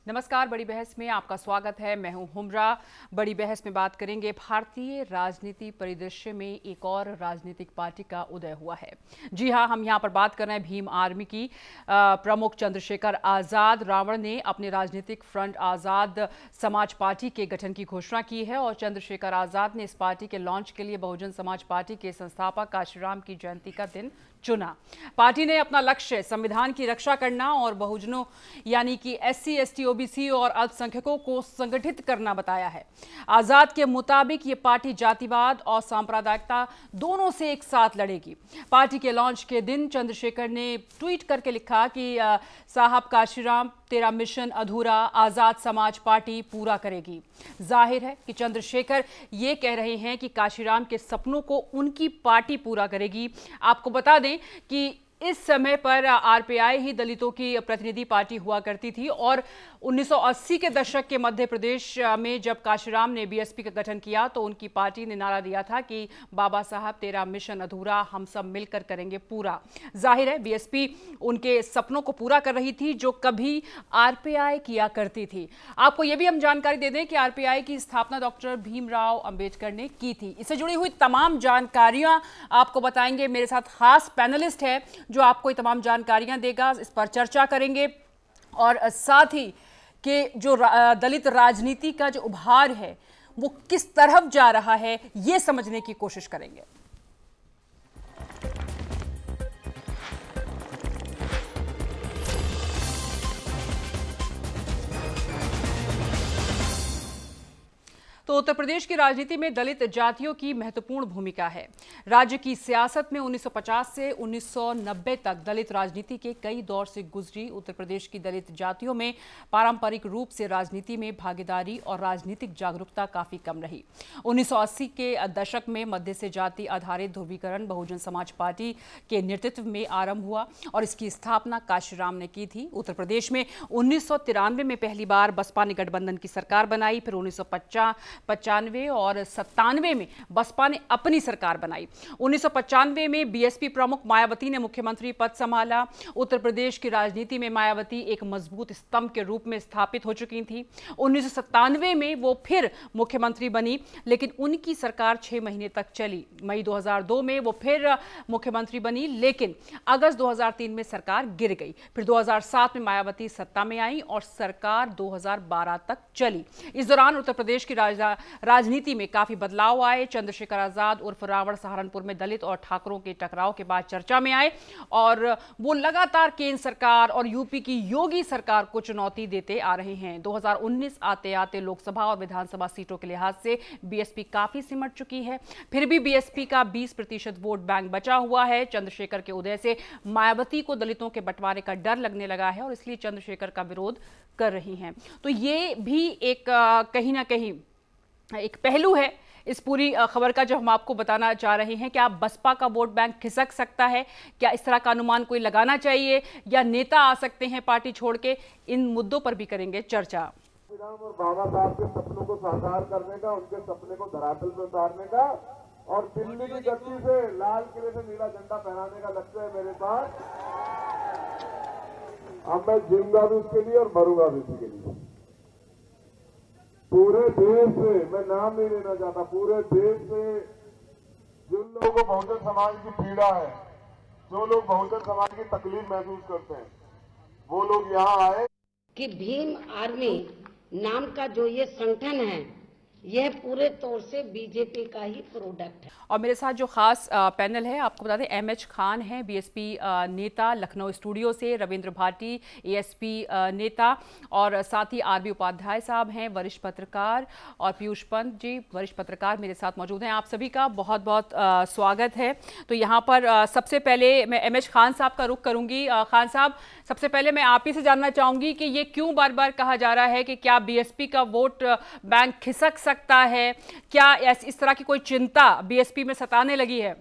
नमस्कार, बड़ी बहस में आपका स्वागत है। मैं हूं हुमरा। बड़ी बहस में बात करेंगे भारतीय राजनीति परिदृश्य में एक और राजनीतिक पार्टी का उदय हुआ है। जी हां, हम यहां पर बात कर रहे हैं भीम आर्मी की। प्रमुख चंद्रशेखर आजाद रावण ने अपने राजनीतिक फ्रंट आजाद समाज पार्टी के गठन की घोषणा की है और चंद्रशेखर आजाद ने इस पार्टी के लॉन्च के लिए बहुजन समाज पार्टी के संस्थापक काशीराम की जयंती का दिन चुना। पार्टी ने अपना लक्ष्य संविधान की रक्षा करना और बहुजनों यानी कि SC, ST, OBC और अल्पसंख्यकों को संगठित करना बताया है। आजाद के मुताबिक ये पार्टी जातिवाद और सांप्रदायिकता दोनों से एक साथ लड़ेगी। पार्टी के लॉन्च के दिन चंद्रशेखर ने ट्वीट करके लिखा कि साहब काशीराम, तेरा मिशन अधूरा आजाद समाज पार्टी पूरा करेगी। जाहिर है कि चंद्रशेखर ये कह रहे हैं कि काशीराम के सपनों को उनकी पार्टी पूरा करेगी। आपको बता दें कि इस समय पर RPI ही दलितों की प्रतिनिधि पार्टी हुआ करती थी और 1980 के दशक के मध्य प्रदेश में जब काशीराम ने BSP का गठन किया तो उनकी पार्टी ने नारा दिया था कि बाबा साहब तेरा मिशन अधूरा, हम सब मिलकर करेंगे पूरा। जाहिर है BSP उनके सपनों को पूरा कर रही थी जो कभी RPI किया करती थी। आपको यह भी हम जानकारी दे दें कि RPI की स्थापना डॉक्टर भीमराव अंबेडकर ने की थी। इससे जुड़ी हुई तमाम जानकारियां आपको बताएंगे। मेरे साथ खास पैनलिस्ट है जो आपको ये तमाम जानकारियां देगा। इस पर चर्चा करेंगे और साथ ही कि जो दलित राजनीति का जो उभार है वो किस तरफ जा रहा है ये समझने की कोशिश करेंगे। तो उत्तर प्रदेश की राजनीति में दलित जातियों की महत्वपूर्ण भूमिका है। राज्य की सियासत में 1950 से 1990 तक दलित राजनीति के कई दौर से गुजरी उत्तर प्रदेश की दलित जातियों में पारंपरिक रूप से राजनीति में भागीदारी और राजनीतिक जागरूकता काफी कम रही। 1980 के दशक में मध्य से जाति आधारित ध्रुवीकरण बहुजन समाज पार्टी के नेतृत्व में आरंभ हुआ और इसकी स्थापना काशीराम ने की थी। उत्तर प्रदेश में 1993 में पहली बार बसपा ने गठबंधन की सरकार बनाई। फिर 1995 और 97 में बसपा ने अपनी सरकार बनाई। 1995 में BSP प्रमुख मायावती ने मुख्यमंत्री पद संभाला। उत्तर प्रदेश की राजनीति में मायावती एक मजबूत स्तंभ के रूप में स्थापित हो चुकी थी। 1997 में वो फिर मुख्यमंत्री बनी, लेकिन उनकी सरकार 6 महीने तक चली। मई 2002 में वो फिर मुख्यमंत्री बनी, लेकिन अगस्त 2003 में सरकार गिर गई। फिर 2007 में मायावती सत्ता में आई और सरकार 2012 तक चली। इस दौरान उत्तर प्रदेश की राजनीति में काफी बदलाव आए। चंद्रशेखर आजाद उर्फ रावण सहारनपुर में दलित और ठाकरों के टकराव के बाद चर्चा में आए और वो लगातार केंद्र सरकार और यूपी की योगी सरकार को चुनौती देते आ रहे हैं। 2019 आते आते लोकसभा और विधानसभा सीटों के लिहाज से BSP काफी सिमट चुकी है। फिर भी BSP का 20% वोट बैंक बचा हुआ है। चंद्रशेखर के उदय से मायावती को दलितों के बंटवारे का डर लगने लगा है और इसलिए चंद्रशेखर का विरोध कर रही हैं। तो ये भी एक कहीं ना कहीं एक पहलू है इस पूरी खबर का जो हम आपको बताना चाह रहे हैं। क्या बसपा का वोट बैंक खिसक सकता है? क्या इस तरह का अनुमान कोई लगाना चाहिए या नेता आ सकते हैं पार्टी छोड़ के? इन मुद्दों पर भी करेंगे चर्चा। और बाबा साहब के सपनों को साकार करने का, उनके सपने को धरातल पर उतारने का और दिल्ली की गद्दी से लाल किले से नीला झंडा फहराने का लक्ष्य है मेरे पास। अब मैं जीऊंगा भी उसके लिए और मरूंगा भी उसके लिए। पूरे देश से, मैं नाम नहीं लेना चाहता, पूरे देश से जिन लोगों को बहुजन समाज की पीड़ा है, जो लोग बहुजन समाज की तकलीफ महसूस करते हैं, वो लोग यहाँ आए कि भीम आर्मी नाम का जो ये संगठन है यह पूरे तौर से बीजेपी का ही प्रोडक्ट है। और मेरे साथ जो खास पैनल है आपको बता दें, MH खान है BSP नेता लखनऊ स्टूडियो से, रविंद्र भाटी ASP नेता और साथ ही RB उपाध्याय साहब हैं वरिष्ठ पत्रकार और पीयूष पंत जी वरिष्ठ पत्रकार मेरे साथ मौजूद हैं। आप सभी का बहुत बहुत स्वागत है। तो यहाँ पर सबसे पहले मैं MH खान साहब का रुख करूँगी। खान साहब, सबसे पहले मैं आप ही से जानना चाहूँगी कि ये क्यों बार बार कहा जा रहा है कि क्या BSP का वोट बैंक खिसक सकता है? क्या इस तरह की कोई चिंता BSP में सताने लगी है?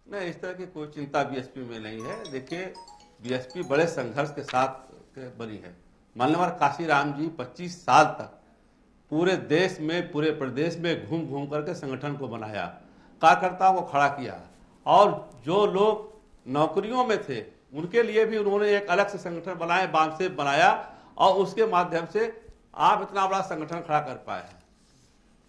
नहीं, इस तरह की कोई चिंता BSP में नहीं है। देखिए, BSP बड़े संघर्ष के साथ बनी है। माननीय काशीराम जी 25 साल तक पूरे देश में, पूरे प्रदेश में घूम घूम करके संगठन को बनाया, कार्यकर्ताओं को खड़ा किया और जो लोग नौकरियों में थे उनके लिए भी उन्होंने एक अलग से संगठन बनाया, बामसेफ बनाया, और उसके माध्यम से आप इतना बड़ा संगठन खड़ा कर पाए हैं।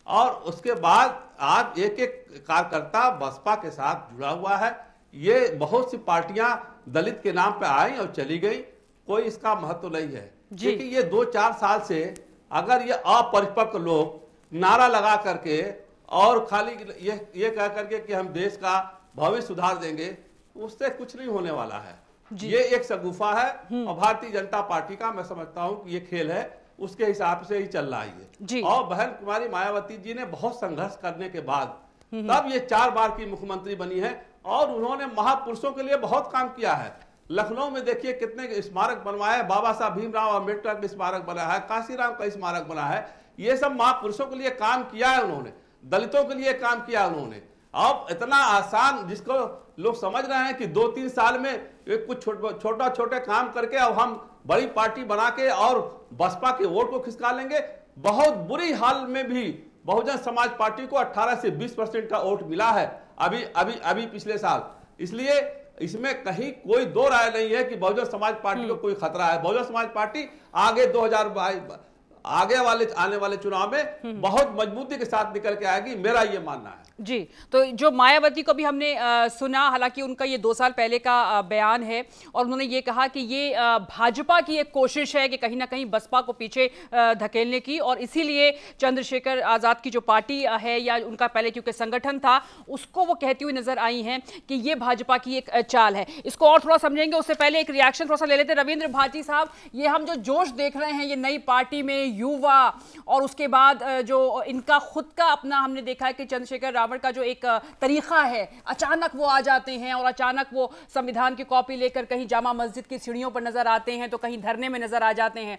और उसके बाद आज एक एक कार्यकर्ता बसपा के साथ जुड़ा हुआ है। ये बहुत सी पार्टियां दलित के नाम पे आई और चली गई, कोई इसका महत्व नहीं है। क्योंकि ये 2-4 साल से अगर ये अपरिपक्व लोग नारा लगा करके और खाली ये कह करके कि हम देश का भविष्य सुधार देंगे, उससे कुछ नहीं होने वाला है। ये एक शगुफा है, और भारतीय जनता पार्टी का मैं समझता हूं कि ये खेल है, उसके हिसाब से ही चल रहा है। और बहन कुमारी मायावती जी ने बहुत संघर्ष करने के बाद तब ये 4 बार की मुख्यमंत्री बनी है, और उन्होंने महापुरुषों के लिए बहुत काम किया है। लखनऊ में देखिए कितने स्मारक बनवाए, बाबा साहब भीमराव अम्बेडकर का स्मारक बना है, काशीराम का स्मारक बना है। ये सब महापुरुषों के लिए काम किया है उन्होंने, दलितों के लिए काम किया उन्होंने। अब इतना आसान, जिसको लोग समझ रहे हैं कि 2-3 साल में कुछ छोटे काम करके अब हम बड़ी पार्टी बना के और बसपा के वोट को खिसका लेंगे। बहुत बुरी हाल में भी बहुजन समाज पार्टी को 18 से 20% का वोट मिला है अभी पिछले साल। इसलिए इसमें कहीं कोई दो राय नहीं है कि बहुजन समाज पार्टी को कोई खतरा है। बहुजन समाज पार्टी आगे 2022 आने वाले चुनाव में बहुत मजबूती के साथ निकल के आएगी, मेरा ये मानना है। जी, तो जो मायावती को भी हमने सुना, हालांकि उनका ये 2 साल पहले का बयान है, और उन्होंने ये कहा कि ये भाजपा की एक कोशिश है कि कहीं ना कहीं बसपा को पीछे धकेलने की, और इसीलिए चंद्रशेखर आजाद की जो पार्टी है या उनका पहले क्योंकि संगठन था, उसको वो कहती हुई नजर आई हैं कि ये भाजपा की एक चाल है। इसको और थोड़ा समझेंगे, उससे पहले एक रिएक्शन थोड़ा सा ले लेते। रविंद्र भाटी साहब, ये हम जो जोश देख रहे हैं ये नई पार्टी में, युवा, और उसके बाद जो इनका खुद का अपना हमने देखा है कि चंद्रशेखर रावण का जो एक तरीका है, अचानक वो आ जाते हैं और अचानक वो संविधान की कॉपी लेकर कहीं जामा मस्जिद की सीढ़ियों पर नजर आते हैं, तो कहीं धरने में नजर आ जाते हैं।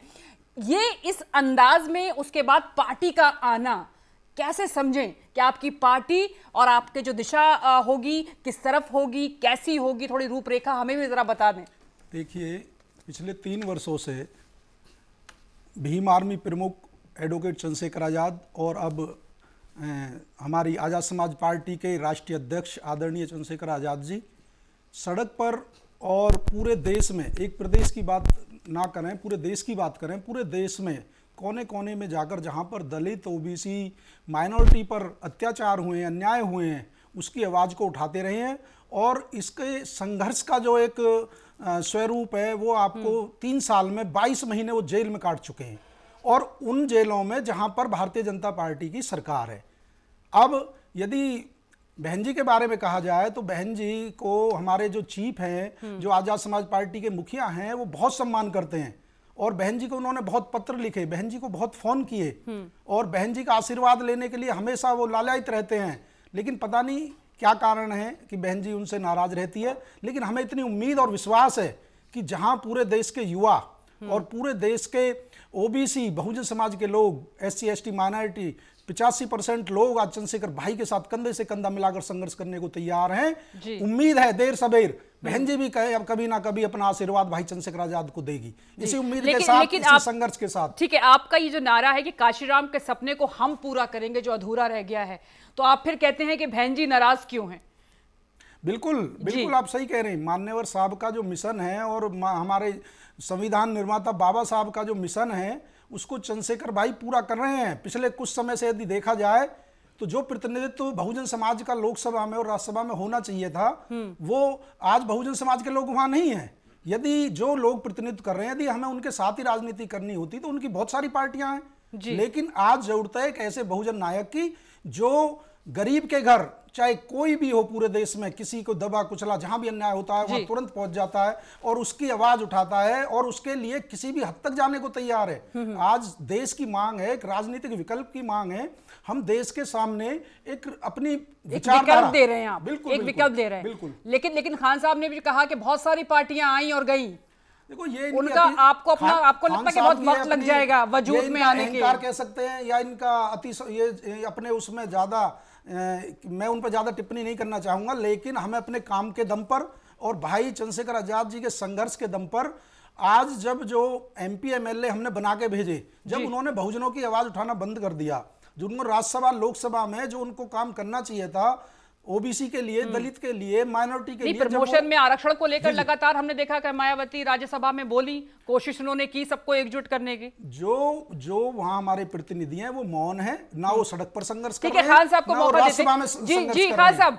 ये इस अंदाज में उसके बाद पार्टी का आना कैसे समझें कि आपकी पार्टी और आपके जो दिशा होगी किस तरफ होगी, कैसी होगी, थोड़ी रूपरेखा हमें भी जरा बता दें। देखिए, पिछले 3 वर्षों से भीम आर्मी प्रमुख एडवोकेट चंद्रशेखर आज़ाद और अब हमारी आज़ाद समाज पार्टी के राष्ट्रीय अध्यक्ष आदरणीय चंद्रशेखर आज़ाद जी सड़क पर और पूरे देश में, एक प्रदेश की बात ना करें, पूरे देश की बात करें, पूरे देश में कोने कोने में जाकर जहां पर दलित, ओबीसी, माइनॉरिटी पर अत्याचार हुए हैं, अन्याय हुए हैं, उसकी आवाज़ को उठाते रहे हैं। और इसके संघर्ष का जो एक स्वरूप है वो आपको 3 साल में 22 महीने वो जेल में काट चुके हैं, और उन जेलों में जहां पर भारतीय जनता पार्टी की सरकार है। अब यदि बहन जी के बारे में कहा जाए तो बहन जी को हमारे जो चीफ हैं, जो आज़ाद समाज पार्टी के मुखिया हैं, वो बहुत सम्मान करते हैं, और बहन जी को उन्होंने बहुत पत्र लिखे, बहन जी को बहुत फोन किए, और बहन जी का आशीर्वाद लेने के लिए हमेशा वो लालायित रहते हैं। लेकिन पता नहीं क्या कारण है कि बहन जी उनसे नाराज रहती है। लेकिन हमें इतनी उम्मीद और विश्वास है कि जहां पूरे देश के युवा और पूरे देश के ओबीसी, बहुजन समाज के लोग, SC ST माइनॉरिटी, 85% लोग आज चंद्रशेखर भाई के साथ कंधे से कंधा मिलाकर संघर्ष करने को तैयार हैं। उम्मीद है देर सबेर बहन जी भी कहे अब कभी ना कभी अपना आशीर्वाद भाई चंद्रशेखर आजाद को देगी, इसी उम्मीद के साथ, इसी संघर्ष के साथ। ठीक है, आपका ये जो नारा है कि काशीराम के सपने को हम पूरा करेंगे जो अधूरा रह गया है, तो आप फिर कहते हैं कि बहन जी नाराज क्यों हैं? बिल्कुल बिल्कुल आप सही कह रहे हैं। मान्यवर साहब का जो मिशन है और हमारे संविधान निर्माता बाबा साहब का जो मिशन है उसको चंद्रशेखर भाई पूरा कर रहे हैं। पिछले कुछ समय से यदि देखा जाए तो जो प्रतिनिधित्व बहुजन समाज का लोकसभा में और राज्यसभा में होना चाहिए था, वो आज बहुजन समाज के लोग वहां नहीं है। यदि जो लोग प्रतिनिधित्व कर रहे हैं, यदि हमें उनके साथ ही राजनीति करनी होती तो उनकी बहुत सारी पार्टियां हैं, लेकिन आज जरूरत है एक ऐसे बहुजन नायक की जो गरीब के घर, चाहे कोई भी हो पूरे देश में, किसी को दबा कुचला जहां भी अन्याय होता है वहां तुरंत पहुंच जाता है और उसकी आवाज उठाता है और उसके लिए किसी भी हद तक जाने को तैयार है। आज देश की मांग है, एक राजनीतिक विकल्प की मांग है। हम देश के सामने एक अपनी विकल्प दे रहे हैं, आप बिल्कुल एक विकल्प दे रहे हैं। बिल्कुल। लेकिन खान साहब ने भी कहा कि बहुत सारी पार्टियां आई और गई। देखो ये उनका आपको लगता है कि बहुत वक्त लग जाएगा वजूद में आने के, कह सकते हैं, या इनका ये अपने उसमें ज्यादा मैं उन पर ज्यादा टिप्पणी नहीं करना चाहूंगा, लेकिन हमें अपने काम के दम पर और भाई चंद्रशेखर आजाद जी के संघर्ष के दम पर आज जब जो MP MLA हमने बना के भेजे, जब उन्होंने बहुजनों की आवाज उठाना बंद कर दिया, जो उनको राज्यसभा लोकसभा में जो उनको काम करना चाहिए था ओबीसी के लिए, दलित के लिए, माइनॉरिटी के लिए। प्रमोशन में आरक्षण को लेकर लगातार हमने देखा कि मायावती राज्यसभा में बोली, कोशिश उन्होंने की सबको एकजुट करने की। जो वहां हमारे प्रतिनिधि हैं वो मौन है, ना वो सड़क पर संघर्ष कर रहे हैं। खान साहब को मौका देते। जी खान साहब,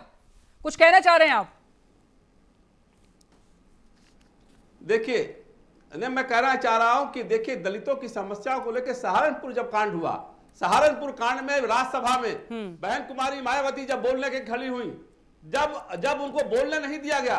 कुछ कहना चाह रहे हैं आप? देखिए, मैं कहना चाह रहा हूं कि देखिए, दलितों की समस्याओं को लेकर सहारनपुर जब कांड हुआ, सहारनपुर कांड में राज्यसभा में बहन कुमारी मायावती जब बोलने के खड़ी हुई, जब उनको बोलने नहीं दिया गया,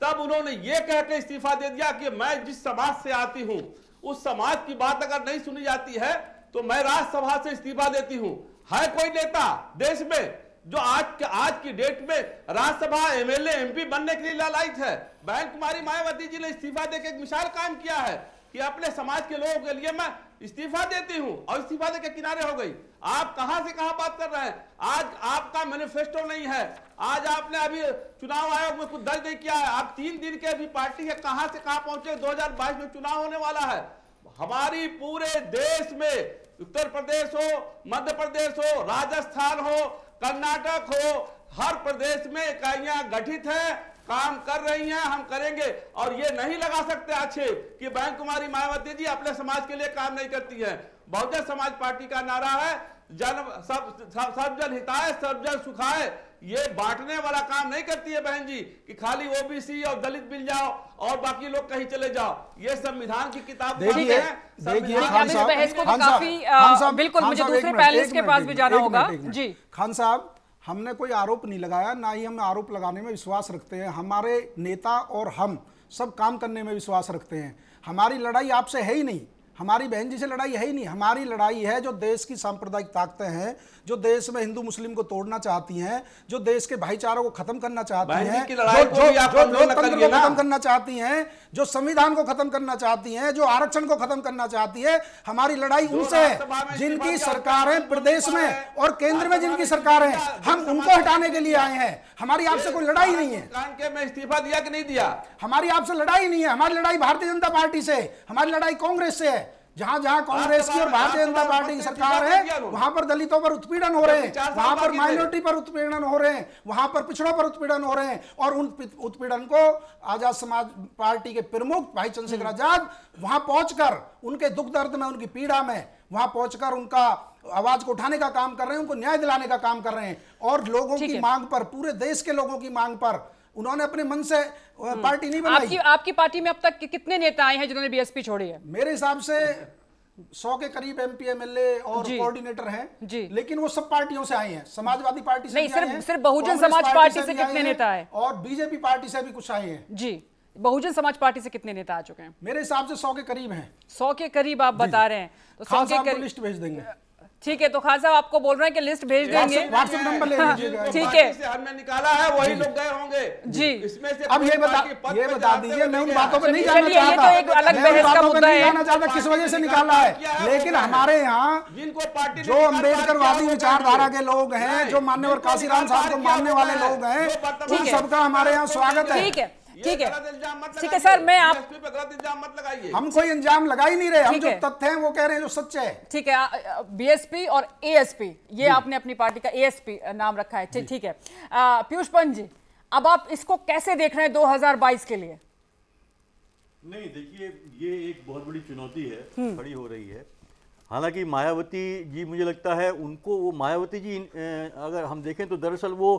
तब उन्होंने ये कह के इस्तीफा दे दिया कि मैं जिस समाज से आती हूं उस समाज की बात अगर नहीं सुनी जाती है तो मैं राज्यसभा से इस्तीफा देती हूं। है कोई नेता देश में जो आज की डेट में राज्यसभा एमएलए एमपी बनने के लिए लालायित है? बहन कुमारी मायावती जी ने इस्तीफा देकर एक मिसाल कायम किया है कि अपने समाज के लोगों के लिए मैं इस्तीफा देती हूं, और इस्तीफा देकर किनारे हो गई। आप कहां से कहां बात कर रहे हैं? आज आपका मैनिफेस्टो नहीं है, आज आपने अभी चुनाव आयोग में कुछ दर्ज नहीं किया है, आप 3 दिन के अभी पार्टी है, कहां से कहां पहुंचे? 2022 में चुनाव होने वाला है। हमारी पूरे देश में उत्तर प्रदेश हो, मध्य प्रदेश हो, राजस्थान हो, कर्नाटक हो, हर प्रदेश में इकाइयां गठित है, काम कर रही हैं, हम करेंगे। और ये नहीं लगा सकते आक्षेप कि बहन कुमारी मायावती जी अपने समाज के लिए काम नहीं करती है। बहुजन समाज पार्टी का नारा है सब जन हिताय सब जन सुखाय। ये बांटने वाला काम नहीं करती है बहन जी कि खाली ओबीसी और दलित मिल जाओ और बाकी लोग कहीं चले जाओ। ये संविधान की किताब देखिए बिल्कुल, मुझे दूसरे पैनलिस्ट के पास भी जाना होगा। जी खान साहब, हमने कोई आरोप नहीं लगाया, ना ही हम आरोप लगाने में विश्वास रखते हैं। हमारे नेता और हम सब काम करने में विश्वास रखते हैं। हमारी लड़ाई आपसे है ही नहीं, हमारी बहन जी से लड़ाई है ही नहीं। हमारी लड़ाई है जो देश की सांप्रदायिक ताकतें हैं, जो देश में हिंदू मुस्लिम को तोड़ना चाहती हैं, जो देश के भाईचारों को खत्म करना चाहती हैं, जो लोकतंत्र को खत्म करना चाहती हैं, जो संविधान को खत्म करना चाहती हैं, जो आरक्षण को खत्म करना चाहती है। हमारी लड़ाई उनसे है जिनकी सरकारें प्रदेश में और केंद्र में जिनकी सरकार है, हम उनको हटाने के लिए आए हैं। हमारी आपसे कोई लड़ाई नहीं है। मैं इस्तीफा दिया कि नहीं दिया? हमारी आपसे लड़ाई नहीं है। हमारी लड़ाई भारतीय जनता पार्टी से, हमारी लड़ाई कांग्रेस से है। जहां जहां कांग्रेस की और भारतीय जनता पार्टी की सरकार है, वहां पर दलितों पर उत्पीड़न हो रहे हैं, वहां पर माइनॉरिटी पर उत्पीड़न हो रहे हैं, वहां पर पिछड़ों पर उत्पीड़न हो रहे हैं। और उन उत्पीड़न को आजाद समाज पार्टी के प्रमुख भाई चंद्रशेखर आजाद वहां पहुंचकर उनके दुख दर्द में, उनकी पीड़ा में वहां पहुंचकर उनका आवाज को उठाने का काम कर रहे हैं, उनको न्याय दिलाने का काम कर रहे हैं। और लोगों की मांग पर, पूरे देश के लोगों की मांग पर उन्होंने अपने मन से पार्टी नहीं बनाई। आपकी पार्टी में अब तक कितने नेता आए हैं जिन्होंने बीएसपी छोड़ी है? मेरे हिसाब से 100 के करीब एमपी एमएलए और कोऑर्डिनेटर हैं, लेकिन वो सब पार्टियों से आए हैं। समाजवादी पार्टी से नहीं, सिर्फ बहुजन समाज पार्टी से कितने नेता आए? और बीजेपी पार्टी से भी कुछ आए हैं। जी, बहुजन समाज पार्टी से कितने नेता आ चुके हैं? मेरे हिसाब से 100 के करीब हैं। 100 के करीब आप बता रहे हैं, तो 100 के करीब लिस्ट भेज देंगे। ठीक है, तो खान साहब आपको बोल रहे हैं कि लिस्ट भेज देंगे, व्हाट्सएप नंबर ले लीजिएगा। ठीक है, हमने निकाला है वही लोग गए होंगे जी। इसमें से अब ये बता दीजिए, मैं उन बातों पर नहीं जाना चाहता, ये तो एक अलग बहस का मुद्दा है, जाना चाहता किस वजह से निकाला है। लेकिन हमारे यहाँ जो अम्बेडकरवादी विचारधारा के लोग हैं, जो मान्यवर काशीराम साहब को मानने वाले लोग हैं, उन सबका हमारे यहाँ स्वागत है। ठीक है, ठीक है सर, मैं आप मत लगाइए। हम कोई इंजाम लगा ही नहीं रहे, हम जो तथ्य हैं वो कह रहे हैं जो सच है। ठीक है, बीएसपी और एएसपी, ये आपने अपनी पार्टी का एएसपी नाम रखा है। ठीक है, पीयूष पंत जी, अब आप इसको कैसे देख रहे हैं 2022 के लिए? नहीं, देखिए, ये एक बहुत बड़ी चुनौती है खड़ी हो रही है। हालांकि मायावती जी, मुझे लगता है उनको, वो मायावती जी अगर हम देखें तो दरअसल वो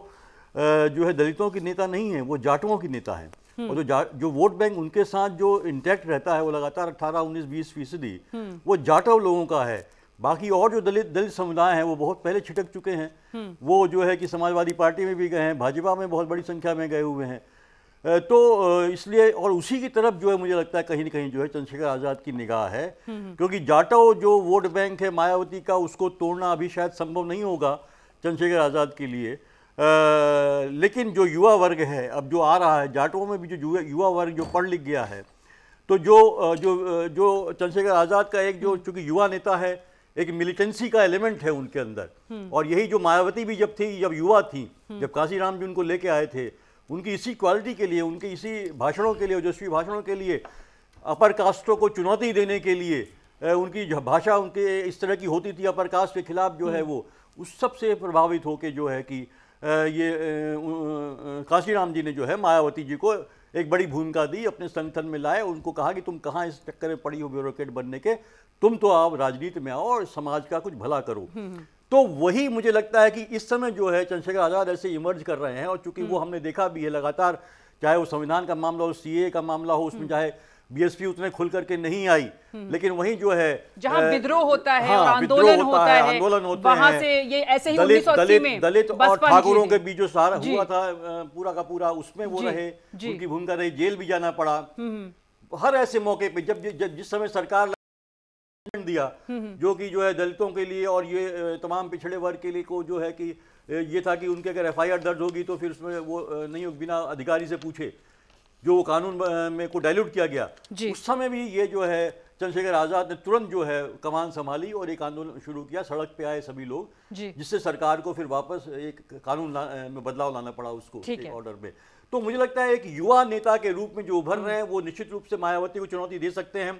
जो है दलितों की नेता नहीं है, वो जाटुओं की नेता है। और जो वोट बैंक उनके साथ जो इंटैक्ट रहता है वो लगातार 18, 19, 20% वो जाटव लोगों का है। बाकी और जो दलित समुदाय हैं वो बहुत पहले छिटक चुके हैं। वो जो है कि समाजवादी पार्टी में भी गए हैं, भाजपा में बहुत बड़ी संख्या में गए हुए हैं। तो इसलिए, और उसी की तरफ जो है मुझे लगता है कहीं ना कहीं जो है चंद्रशेखर आज़ाद की निगाह है, क्योंकि जाटव जो वोट बैंक है मायावती का, उसको तोड़ना अभी शायद संभव नहीं होगा चंद्रशेखर आज़ाद के लिए। लेकिन जो युवा वर्ग है अब जो आ रहा है, जाटों में भी जो युवा वर्ग जो पढ़ लिख गया है, तो जो चंद्रशेखर आज़ाद का एक जो चूंकि युवा नेता है, एक मिलिटेंसी का एलिमेंट है उनके अंदर। और यही जो मायावती भी जब युवा थी, जब काशीराम जी उनको लेके आए थे, उनकी इसी क्वालिटी के लिए, उनके इसी भाषणों के लिए, ओजस्वी भाषणों के लिए, अपर कास्टों को चुनौती देने के लिए, उनकी भाषा उनके इस तरह की होती थी अपर कास्ट के खिलाफ जो है वो, उस सब से प्रभावित होकर जो है कि काशीराम जी ने जो है मायावती जी को एक बड़ी भूमिका दी, अपने संगठन में लाए, उनको कहा कि तुम कहाँ इस चक्कर में पड़ी हो ब्यूरोक्रेट बनने के, तुम तो आप राजनीति में आओ और समाज का कुछ भला करो। तो वही मुझे लगता है कि इस समय जो है चंद्रशेखर आजाद ऐसे इमर्ज कर रहे हैं, और चूंकि वो हमने देखा भी है लगातार, चाहे वो संविधान का मामला हो, सीए का मामला हो, उसमें चाहे बीएसपी उतने खुल करके नहीं आई, लेकिन वहीं जो है जहां विद्रोह होता है और आंदोलन होता है, आंदोलन होते वहां हैं, से ये ऐसे ही दलित 1980 में दलित और ठाकुरों के बीच जो सारा हुआ था पूरा का पूरा, उसमें वो रहे, उनकी भूमिका रही, जेल भी जाना पड़ा। हर ऐसे मौके पे जब जिस समय सरकार दिया जो कि जो है दलितों के लिए और ये तमाम पिछड़े वर्ग के लिए को जो है कि ये था कि उनके अगर एफआईआर दर्ज होगी तो फिर उसमें वो नहीं बिना अधिकारी से पूछे जो वो कानून में को डाइल्यूट किया गया, उस समय भी ये जो है चंद्रशेखर आजाद ने तुरंत जो है कमान संभाली और एक आंदोलन शुरू किया, सड़क पे आए सभी लोग, जिससे सरकार को फिर वापस एक कानून में बदलाव लाना पड़ा उसको एक ऑर्डर में। तो मुझे लगता है एक युवा नेता के रूप में जो उभर रहे हैं वो निश्चित रूप से मायावती को चुनौती दे सकते हैं,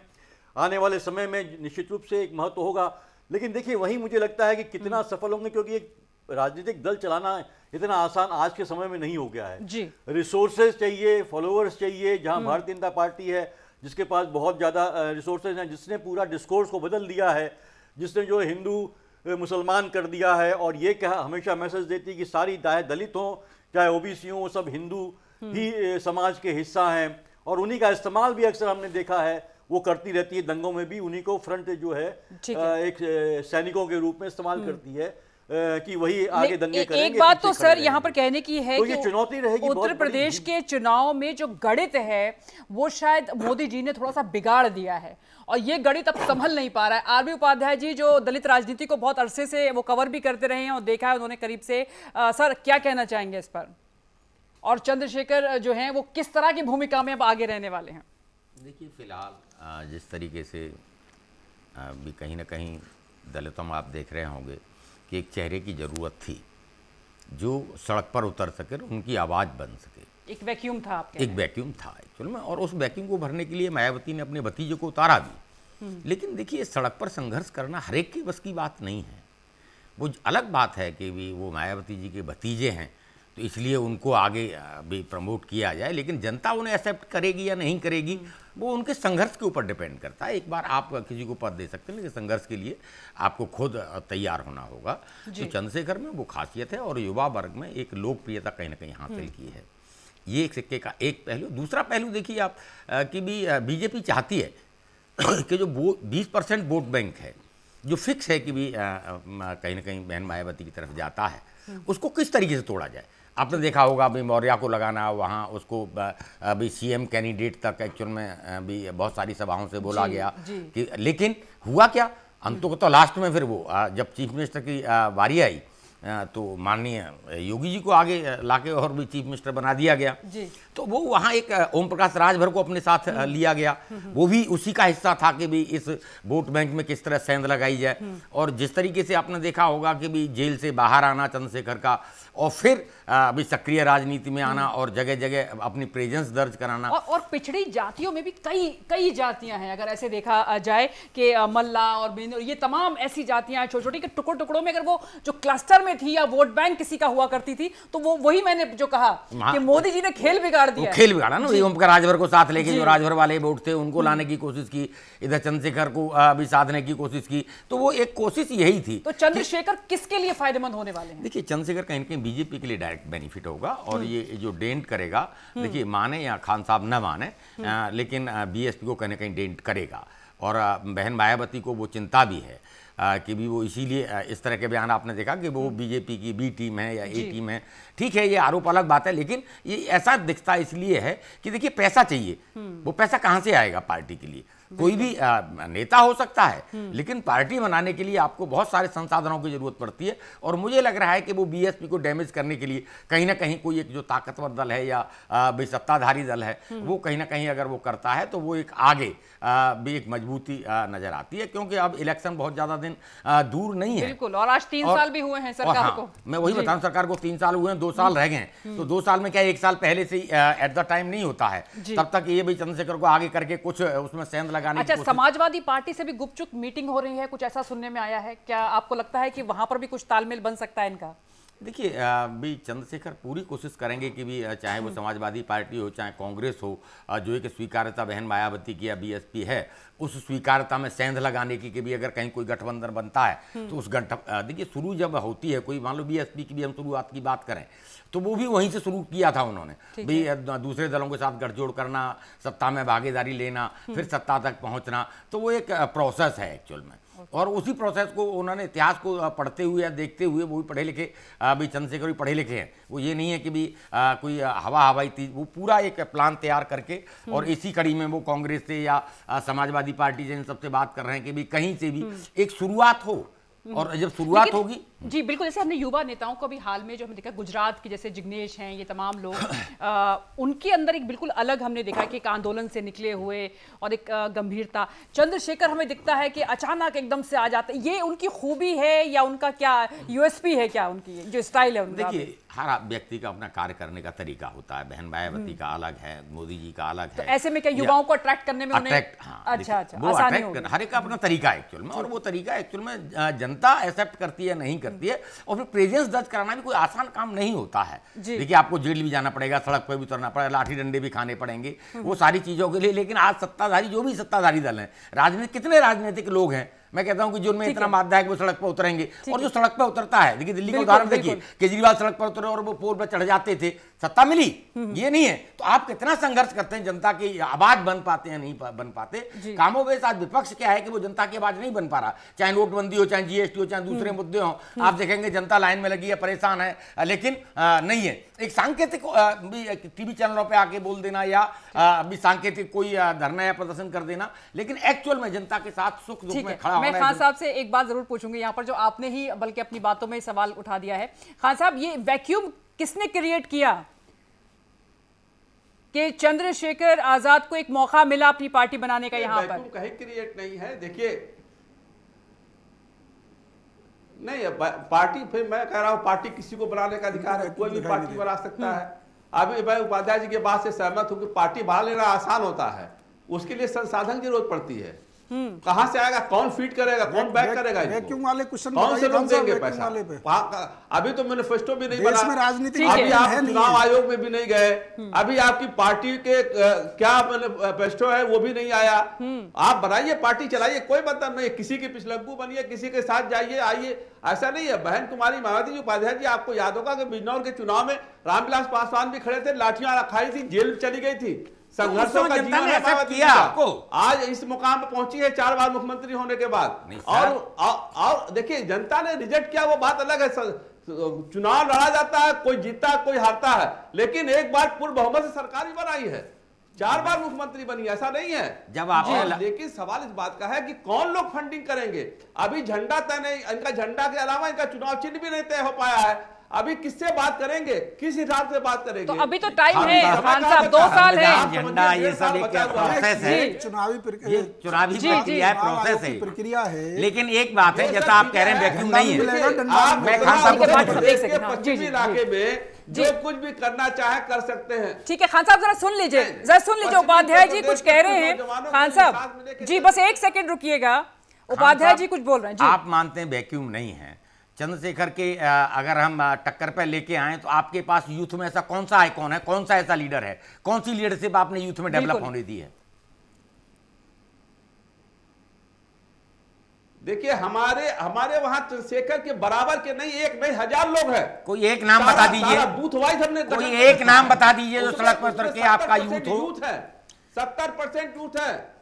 आने वाले समय में निश्चित रूप से एक महत्व होगा। लेकिन देखिए वही मुझे लगता है कि कितना सफल होंगे, क्योंकि एक राजनीतिक दल चलाना इतना आसान आज के समय में नहीं हो गया है जी। रिसोर्सेज चाहिए, फॉलोअर्स चाहिए, जहां भारतीय जनता पार्टी है जिसके पास बहुत ज़्यादा रिसोर्सेज हैं, जिसने पूरा डिस्कोर्स को बदल दिया है, जिसने जो हिंदू मुसलमान कर दिया है, और ये कहा हमेशा मैसेज देती है कि सारी चाहे दलित हों चाहे ओबीसी हों, सब हिंदू ही समाज के हिस्सा हैं, और उन्हीं का इस्तेमाल भी अक्सर हमने देखा है वो करती रहती है, दंगों में भी उन्हीं को फ्रंट जो है एक सैनिकों के रूप में इस्तेमाल करती है कि वही आगे दंगे करेंगे। एक बात तो सर यहाँ पर कहने की है तो कि ये चुनौती रहेगी उत्तर प्रदेश के चुनाव में जो गणित है वो शायद मोदी जी ने थोड़ा सा बिगाड़ दिया है, और ये गणित अब संभल नहीं पा रहा है। आरबी उपाध्याय जी जो दलित राजनीति को बहुत अरसे से वो कवर भी करते रहे हैं और देखा है उन्होंने करीब से, सर क्या कहना चाहेंगे इस पर, और चंद्रशेखर जो हैं वो किस तरह की भूमिका में अब आगे रहने वाले हैं? देखिए फिलहाल जिस तरीके से भी कहीं ना कहीं दलितों में आप देख रहे होंगे कि एक चेहरे की ज़रूरत थी जो सड़क पर उतर सके, उनकी आवाज़ बन सके। एक वैक्यूम था आपके, एक वैक्यूम था एक्चुअल में, और उस वैक्यूम को भरने के लिए मायावती ने अपने भतीजे को उतारा भी। लेकिन देखिए सड़क पर संघर्ष करना हर एक की बस की बात नहीं है। वो अलग बात है कि भी वो मायावती जी के भतीजे हैं तो इसलिए उनको आगे भी प्रमोट किया जाए, लेकिन जनता उन्हें एक्सेप्ट करेगी या नहीं करेगी वो उनके संघर्ष के ऊपर डिपेंड करता है। एक बार आप किसी को पद दे सकते हैं, लेकिन संघर्ष के लिए आपको खुद तैयार होना होगा। तो चंद्रशेखर में वो खासियत है, और युवा वर्ग में एक लोकप्रियता कहीं ना कहीं हासिल की है। ये एक सिक्के का एक पहलू। दूसरा पहलू देखिए आप कि भी बीजेपी चाहती है कि जो 20% वोट बैंक है जो फिक्स है कि भी कहीं ना कहीं बहन मायावती की तरफ जाता है, उसको किस तरीके से तोड़ा जाए। आपने देखा होगा अभी मौर्या को लगाना, वहाँ उसको अभी सीएम कैंडिडेट तक एक्चुअल में भी बहुत सारी सभाओं से बोला गया कि, लेकिन हुआ क्या अंतों को, तो लास्ट में फिर वो जब चीफ मिनिस्टर की बारी आई तो माननीय योगी जी को आगे लाके और भी चीफ मिनिस्टर बना दिया गया। तो वो वहाँ एक ओम प्रकाश राजभर को अपने साथ लिया गया, वो भी उसी का हिस्सा था कि भी इस वोट बैंक में किस तरह सेंध लगाई जाए। और जिस तरीके से आपने देखा होगा कि भी जेल से बाहर आना चंद्रशेखर का, और फिर अभी सक्रिय राजनीति में आना और जगह जगह अपनी प्रेजेंस दर्ज कराना, और पिछड़ी जातियों में भी कई जातियां हैं। अगर ऐसे देखा जाए कि मल्ला और बिन, ये तमाम ऐसी जातियां हैं छोटी छोटी के टुकड़ों टुकड़ों में, अगर वो जो क्लस्टर में थी या वोट बैंक किसी का हुआ करती थी तो वो वही मैंने जो कहा कि मोदी जी ने खेल बिगाड़ दिया, खेल बिगाड़ा ना। ओम प्रकाश राजभर को साथ लेके जो राजभर वाले वोट थे उनको लाने की कोशिश की, इधर चंद्रशेखर को भी साधने की कोशिश की, तो वो एक कोशिश यही थी। तो चंद्रशेखर किसके लिए फायदेमंद होने वाले हैं? देखिए चंद्रशेखर कहीं ना कहीं बीजेपी के लिए डायरेक्ट बेनिफिट होगा, और ये जो डेंट करेगा, देखिए माने या खान साहब न माने, लेकिन बीएसपी को कहीं ना कहीं डेंट करेगा। और बहन मायावती को वो चिंता भी है कि भी वो इसीलिए इस तरह के बयान आपने देखा कि वो बीजेपी की बी टीम है या ए टीम है। ठीक है, ये आरोप अलग बात है, लेकिन ये ऐसा दिखता इसलिए है कि देखिए पैसा चाहिए, वो पैसा कहाँ से आएगा पार्टी के लिए? कोई भी नेता हो सकता है, लेकिन पार्टी बनाने के लिए आपको बहुत सारे संसाधनों की जरूरत पड़ती है। और मुझे लग रहा है कि वो बीएसपी को डैमेज करने के लिए कहीं ना कहीं कोई एक जो ताकतवर दल है या सत्ताधारी दल है वो कहीं ना कहीं अगर वो करता है तो वो एक आगे भी एक मजबूती नजर आती है, क्योंकि अब इलेक्शन बहुत ज्यादा दिन दूर नहीं है। बिल्कुल, और आज 3 साल भी हुए हैं सरकार को। मैं वही बताऊं, सरकार को 3 साल हुए हैं, 2 साल रह गए, तो 2 साल में क्या 1 साल पहले से एट द टाइम नहीं होता है, तब तक ये भी चंद्रशेखर को आगे करके कुछ उसमें सेंध लगाने। अच्छा, समाजवादी पार्टी से भी गुपचुप मीटिंग हो रही है, कुछ ऐसा सुनने में आया है, क्या आपको लगता है कि वहां पर भी कुछ तालमेल बन सकता है इनका? देखिए भी चंद्रशेखर पूरी कोशिश करेंगे कि भी चाहे वो समाजवादी पार्टी हो चाहे कांग्रेस हो, जो एक स्वीकार्यता बहन मायावती की या बीएसपी है उस स्वीकार्यता में सेंध लगाने की कि भी अगर कहीं कोई गठबंधन बनता है तो उस देखिए शुरू जब होती है कोई, मान लो बीएसपी की भी हम शुरुआत की बात करें तो वो भी वहीं से शुरू किया था उन्होंने भी दूसरे दलों के साथ गठजोड़ करना, सत्ता में भागीदारी लेना, फिर सत्ता तक पहुंचना, तो वो एक प्रोसेस है एक्चुअल में। और उसी प्रोसेस को उन्होंने इतिहास को पढ़ते हुए या देखते हुए, वो भी पढ़े लिखे, भी चंद्रशेखर भी पढ़े लिखे हैं, वो ये नहीं है कि भी कोई हवाई थी, वो पूरा एक प्लान तैयार करके और इसी कड़ी में वो कांग्रेस से या समाजवादी पार्टी से इन सबसे बात कर रहे हैं कि भी कहीं से भी एक शुरुआत हो, और जब शुरुआत होगी जी बिल्कुल, जैसे हमने युवा नेताओं को भी हाल में जो हमने देखा, गुजरात के जैसे जिग्नेश हैं, ये तमाम लोग उनके अंदर एक बिल्कुल अलग हमने देखा कि एक आंदोलन से निकले हुए और एक गंभीरता। चंद्रशेखर हमें दिखता है कि अचानक एकदम से आ जाते, ये उनकी खूबी है या उनका क्या यूएसपी है, क्या उनकी जो स्टाइल है उनका? देखिए हर व्यक्ति का अपना कार्य करने का तरीका होता है, बहन मायावती का अलग है, मोदी जी का अलग है। तो ऐसे में क्या युवाओं को अट्रैक्ट करने में उन्हें अच्छा आसानी होगी? हर एक का अपना तरीका है एक्चुअल में, और वो तरीका एक्चुअल में जनता एक्सेप्ट करती है नहीं करती है। और फिर प्रेजेंस दर्ज कराना भी कोई आसान काम नहीं होता है। देखिए आपको जेल भी जाना पड़ेगा, सड़क पर भी उतरना पड़ेगा, लाठी डंडे भी खाने पड़ेंगे, वो सारी चीजों के लिए। लेकिन आज सत्ताधारी, जो भी सत्ताधारी दल हैं, कितने राजनीतिक लोग हैं, मैं कहता हूं कि जो उनमें इतना मादा है कि वो सड़क पर उतरेंगे, और जो सड़क पर उतरता है, देखिए दिल्ली का उदाहरण देखिए, केजरीवाल सड़क पर उतरे और वो पोल पर चढ़ जाते थे, सत्ता मिली, ये नहीं है। तो आप कितना संघर्ष करते हैं, जनता की आवाज बन पाते हैं, नहीं बन पाते। कामोबेश आज विपक्ष क्या है कि वो जनता की आवाज नहीं बन पा रहा, चाहे नोटबंदी हो, चाहे जीएसटी हो, चाहे दूसरे मुद्दे हो। आप देखेंगे जनता लाइन में लगी है, परेशान है, लेकिन नहीं है। एक सांकेतिक टीवी चैनलों पे आके बोल देना या भी सांकेतिक कोई धरना या प्रदर्शन कर देना, लेकिन एक्चुअल में जनता के साथ सुख दुख में खड़ा होना। मैं खान साहब से एक बात जरूर पूछूंगी यहाँ पर, जो आपने ही बल्कि अपनी बातों में सवाल उठा दिया है। खान साहब, ये वैक्यूम किसने क्रिएट किया कि चंद्रशेखर आजाद को एक मौका मिला अपनी पार्टी बनाने का? यहाँ पर कहीं क्रिएट नहीं है। देखिए नहीं पार्टी, फिर मैं कह रहा हूं पार्टी किसी को बनाने का अधिकार है, कोई भी पार्टी बना सकता है। अभी मैं उपाध्याय जी के बात से सहमत हूं कि पार्टी बना लेना आसान होता है, उसके लिए संसाधन की जरूरत पड़ती है। कहां से आएगा, कौन फीड करेगा, कौन बैक करेगा, वैक्यूम वाले क्वेश्चन कौन से लोग देंगे पैसा? अभी तो मैनिफेस्टो भी नहीं बना, अभी आप चुनाव आयोग में भी नहीं गए, अभी आपकी पार्टी के क्या मैनिफेस्टो है वो भी नहीं आया। आप बनाइए, पार्टी चलाइए, कोई मतलब नहीं, किसी की पिछलग्गू बनिए, किसी के साथ जाइए आइए, ऐसा नहीं है। बहन कुमारी मायावती जी, उपाध्याय जी, आपको याद होगा कि बिजनौर के चुनाव में रामविलास पासवान भी खड़े थे, लाठियां खाई थी, जेल चली गई थी। संघर्षों का जीवन है किया आपको, आज इस मुकाम पर पहुंची है 4 बार मुख्यमंत्री होने के बाद। और देखिए जनता ने रिजेक्ट किया, वो बात अलग है। चुनाव लड़ा जाता है, कोई जीतता है, कोई हारता है, लेकिन एक बार पूर्ण बहुमत से सरकार ही बनाई है, 4 बार मुख्यमंत्री बनी, ऐसा नहीं है। जब आप लेकिन सवाल इस बात का है कि कौन लोग फंडिंग करेंगे। अभी झंडा तय नहीं, इनका झंडा के अलावा इनका चुनाव चिन्ह भी नहीं तय हो पाया है। अभी किससे बात करेंगे, किस हिसाब से बात करेंगे? तो अभी तो टाइम है खान साहब, 2 साल है। झंडा ये सब एक प्रोसेस है, चुनावी प्रक्रिया है, प्रोसेस है, प्रक्रिया है। लेकिन एक बात है, जैसा आप कह रहे हैं वैक्यूम नहीं है। मैं खान साहब को पश्चिमी इलाके में जो कुछ भी करना चाहे कर सकते हैं। ठीक है खान साहब, जरा सुन लीजिए, उपाध्याय जी कुछ कह रहे हैं। खान साहब जी बस 1 सेकंड रुकिएगा, उपाध्याय जी कुछ बोल रहे हैं। आप मानते हैं वैक्यूम नहीं है? चंद्रशेखर के अगर हम टक्कर पर लेके आए तो आपके पास यूथ में ऐसा कौन सा आइकॉन है, कौन सा ऐसा लीडर है, कौन सी लीडरशिप आपने यूथ में डेवलप होने दी है? देखिए हमारे वहां चंद्रशेखर के बराबर के नहीं, एक नहीं 1000 लोग हैं। कोई एक नाम बता दीजिए, बूथ वाइज हमने कोई एक नाम बता दीजिए जो सड़क पर उतर के आपका यूथ हो। 70% यूथ है।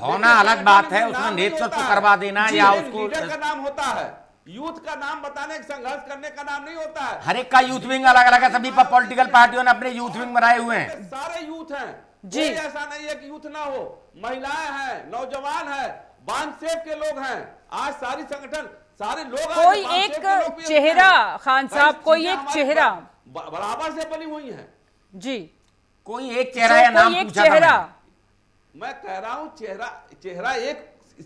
होना अलग बात है, उसमें नेतृत्व करवा देना या उसको लीडर का नाम होता है, यूथ का नाम बताने, संघर्ष करने का नाम नहीं होता है। हर एक का यूथ विंग अलग अलग है, सभी पॉलिटिकल पार्टियों ने अपने यूथ विंग बनाए हुए हैं। सारे यूथ हैं जी, ऐसा नहीं है कि यूथ ना हो, महिलाएं हैं, नौजवान है, बांधसेव के लोग हैं, आज सारी संगठन सारे लोग, कोई एक चेहरा खान साहब, कोई एक चेहरा बराबर से बनी हुई है जी, कोई एक चेहरा या नाम पूछा? मैं कह रहा हूं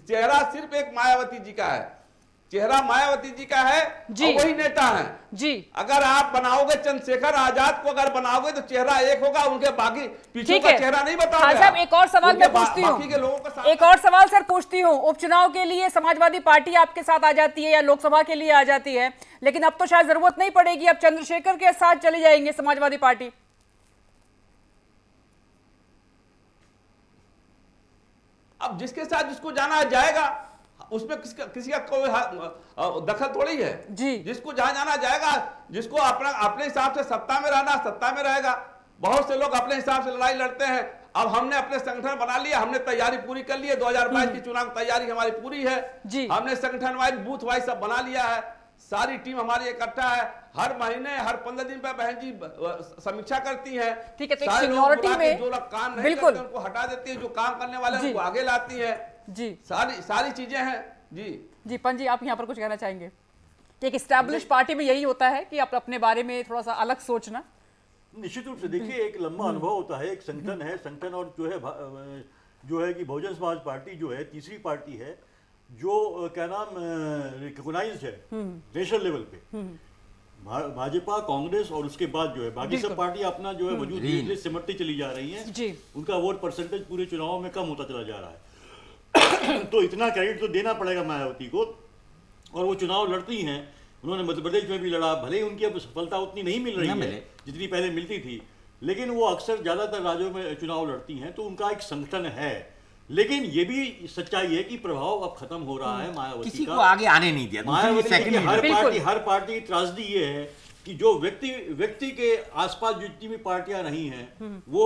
चेहरा सिर्फ एक मायावती जी का है, चेहरा मायावती जी का है और वही नेता है जी। अगर आप बनाओगे चंद्रशेखर आजाद को, अगर बनाओगे तो चेहरा एक होगा, उनके बाकी पीछे का चेहरा नहीं बताओगे। हाँ साहब, एक और सवाल मैं पूछती हूँ, एक और सवाल सर पूछती हूँ। उपचुनाव के लिए समाजवादी पार्टी आपके साथ आ जाती है या लोकसभा के लिए आ जाती है, लेकिन अब तो शायद जरूरत नहीं पड़ेगी, अब चंद्रशेखर के साथ चले जाएंगे समाजवादी पार्टी। अब जिसके साथ जिसको जाना जाएगा, उसमें किसी का कोई दखल थोड़ी है जी। जिसको जहां जाना जाएगा, जिसको अपने हिसाब से सत्ता में रहना सत्ता में रहेगा। बहुत से लोग अपने हिसाब से लड़ाई लड़ते हैं। अब हमने अपने संगठन बना लिया, हमने तैयारी पूरी कर ली है, 2022 की चुनाव तैयारी हमारी पूरी है जी। हमने संगठन वाइज बूथ वाइज सब बना लिया है, सारी टीम हमारी इकट्ठा है, हर महीने हर 15 दिन पे बहन जी समीक्षा करती है। ठीक है, तो सीनियरिटी में जो लोग काम नहीं करते उनको हटा देती है, जो काम करने वाले हैं उनको आगे लाती है जी। सारी चीजें हैं जी। जी पंत जी, आप यहाँ पर कुछ कहना चाहेंगे? एक एस्टैब्लिश पार्टी में यही होता है कि आप अपने बारे में थोड़ा सा अलग सोचना। निश्चित रूप से देखिए, एक लंबा अनुभव होता है, एक संगठन है, संगठन और जो है कि बहुजन समाज पार्टी जो है तीसरी पार्टी है जो क्या नाम रिकॉग्नाइज्ड है नेशनल लेवल पे। भाजपा, कांग्रेस और उसके बाद जो है बाकी सब पार्टी अपना जो है वजूद धीरे सिमटती चली जा रही है। उनका वोट परसेंटेज पूरे चुनाव में कम होता चला जा रहा है। तो इतना क्रेडिट तो देना पड़ेगा मायावती को, और वो चुनाव लड़ती हैं। उन्होंने मध्य प्रदेश में भी लड़ा, भले ही उनकी अब सफलता उतनी नहीं मिल रही है जितनी पहले मिलती थी, लेकिन वो अक्सर ज्यादातर राज्यों में चुनाव लड़ती हैं, तो उनका एक संगठन है। लेकिन ये भी सच्चाई है कि प्रभाव अब खत्म हो रहा है मायावती किसी का, को आगे आने नहीं दिया। मायावती हर पार्टी त्रासदी ये है कि जो व्यक्ति के आसपास जितनी भी पार्टियां नहीं हैं वो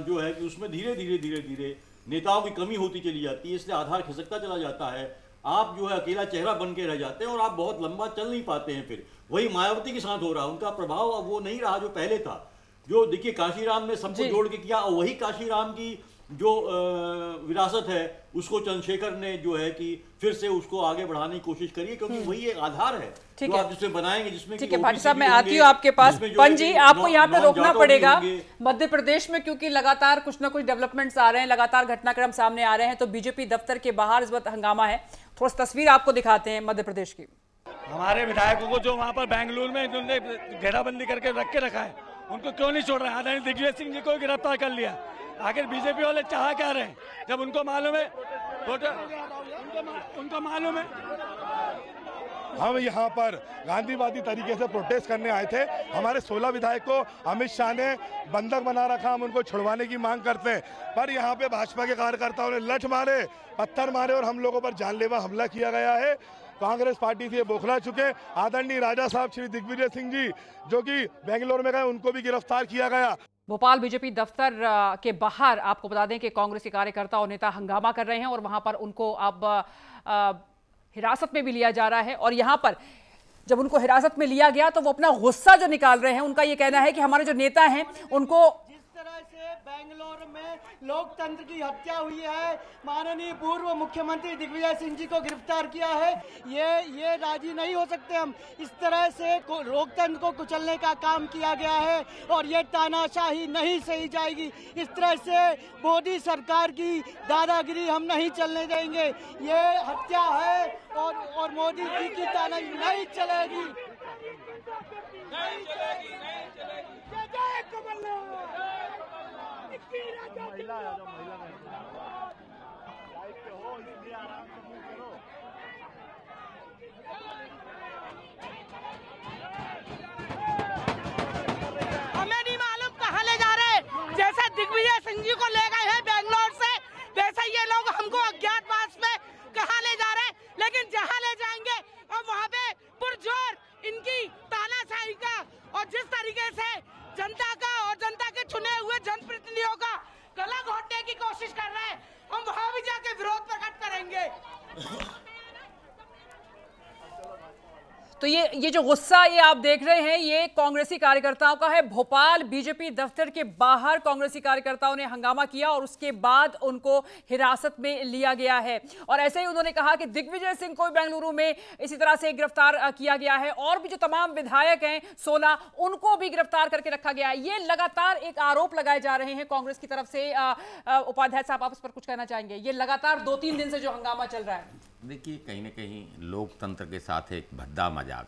जो है कि उसमें धीरे धीरे नेताओं की कमी होती चली जाती है, इसलिए आधार खिसकता चला जाता है। आप जो है अकेला चेहरा बन के रह जाते हैं और आप बहुत लंबा चल नहीं पाते हैं। फिर वही मायावती के साथ हो रहा है, उनका प्रभाव अब वो नहीं रहा जो पहले था। जो देखिए काशीराम ने सबको जोड़ के किया, और वही काशीराम की जो विरासत है उसको चंद्रशेखर ने जो है कि फिर से उसको आगे बढ़ाने की कोशिश करिए, क्योंकि वही एक आधार है जो आप जिसमें बनाएंगे, जिसमें ठीक है भाटी साहब, मैं आती हूँ आपके पास। पंत जी, आपको यहाँ पे रोकना पड़ेगा। मध्य प्रदेश में क्योंकि लगातार कुछ ना कुछ डेवलपमेंट्स आ रहे हैं, लगातार घटनाक्रम सामने आ रहे हैं, तो बीजेपी दफ्तर के बाहर इस वक्त हंगामा है। थोड़ा सा तस्वीर आपको दिखाते हैं मध्य प्रदेश की। हमारे विधायकों को जो वहाँ पर बेंगलुरु में इन्होंने घेराबंदी करके रख के रखा है, उनको क्यों नहीं छोड़ रहे हैं? आदरणीय दिग्विजय सिंह जी को गिरफ्तार कर लिया। आखिर बीजेपी वाले चाह क्या रहे हैं, जब उनको मालूम है उनको मालूम है। हम यहाँ पर गांधीवादी तरीके से प्रोटेस्ट करने आए थे। हमारे 16 विधायक को अमित शाह ने बंधक बना रखा, हम उनको छुड़वाने की मांग करते हैं, पर यहाँ पे भाजपा के कार्यकर्ताओं ने लठ मारे, पत्थर मारे और हम लोगों पर जानलेवा हमला किया गया है। कांग्रेस पार्टी से बौखला चुके। आदरणीय राजा साहब श्री दिग्विजय सिंह जी जो कि बेंगलोर में गए, उनको भी गिरफ्तार किया गया। भोपाल बीजेपी दफ्तर के बाहर आपको बता दें कि कांग्रेस के कार्यकर्ता और नेता हंगामा कर रहे हैं और वहां पर उनको अब हिरासत में भी लिया जा रहा है। और यहां पर जब उनको हिरासत में लिया गया तो वो अपना गुस्सा जो निकाल रहे हैं, उनका ये कहना है कि हमारे जो नेता हैं उनको जिस तरह से बेंगलोर में लोकतंत्र की हत्या हुई है, माननीय पूर्व मुख्यमंत्री दिग्विजय सिंह जी को गिरफ्तार किया है, ये राजी नहीं हो सकते हम। इस तरह से लोकतंत्र को कुचलने का काम किया गया है और ये तानाशाही नहीं सही जाएगी। इस तरह से मोदी सरकार की दादागिरी हम नहीं चलने देंगे। ये हत्या है और मोदी जी की तानाशाही नहीं चलेगी। हमें नहीं मालूम कहाँ ले जा रहे हैं। जैसे दिग्विजय सिंह जी को ले गए हैं बेंगलोर से, वैसे ये लोग हमको अज्ञातवास में कहाँ ले जा रहे हैं। लेकिन जहाँ ले जाएंगे और वहाँ पे पुरजोर इनकी तानाशाही का और जिस तरीके से जनता का और जनता के चुने हुए जनप्रतिनिधियों का गला घोटने की कोशिश कर रहे हैं, हम वहाँ भी जाके विरोध प्रकट करेंगे। तो ये जो गुस्सा ये आप देख रहे हैं, ये कांग्रेसी कार्यकर्ताओं का है। भोपाल बीजेपी दफ्तर के बाहर कांग्रेसी कार्यकर्ताओं ने हंगामा किया और उसके बाद उनको हिरासत में लिया गया है। और ऐसे ही उन्होंने कहा कि दिग्विजय सिंह को बेंगलुरु में इसी तरह से गिरफ्तार किया गया है और भी जो तमाम विधायक हैं 16 उनको भी गिरफ्तार करके रखा गया है। ये लगातार एक आरोप लगाए जा रहे हैं कांग्रेस की तरफ से। उपाध्याय साहब, आप इस पर कुछ कहना चाहेंगे? ये लगातार 2-3 दिन से जो हंगामा चल रहा है। देखिए, कहीं ना कहीं लोकतंत्र के साथ एक भद्दा मजाक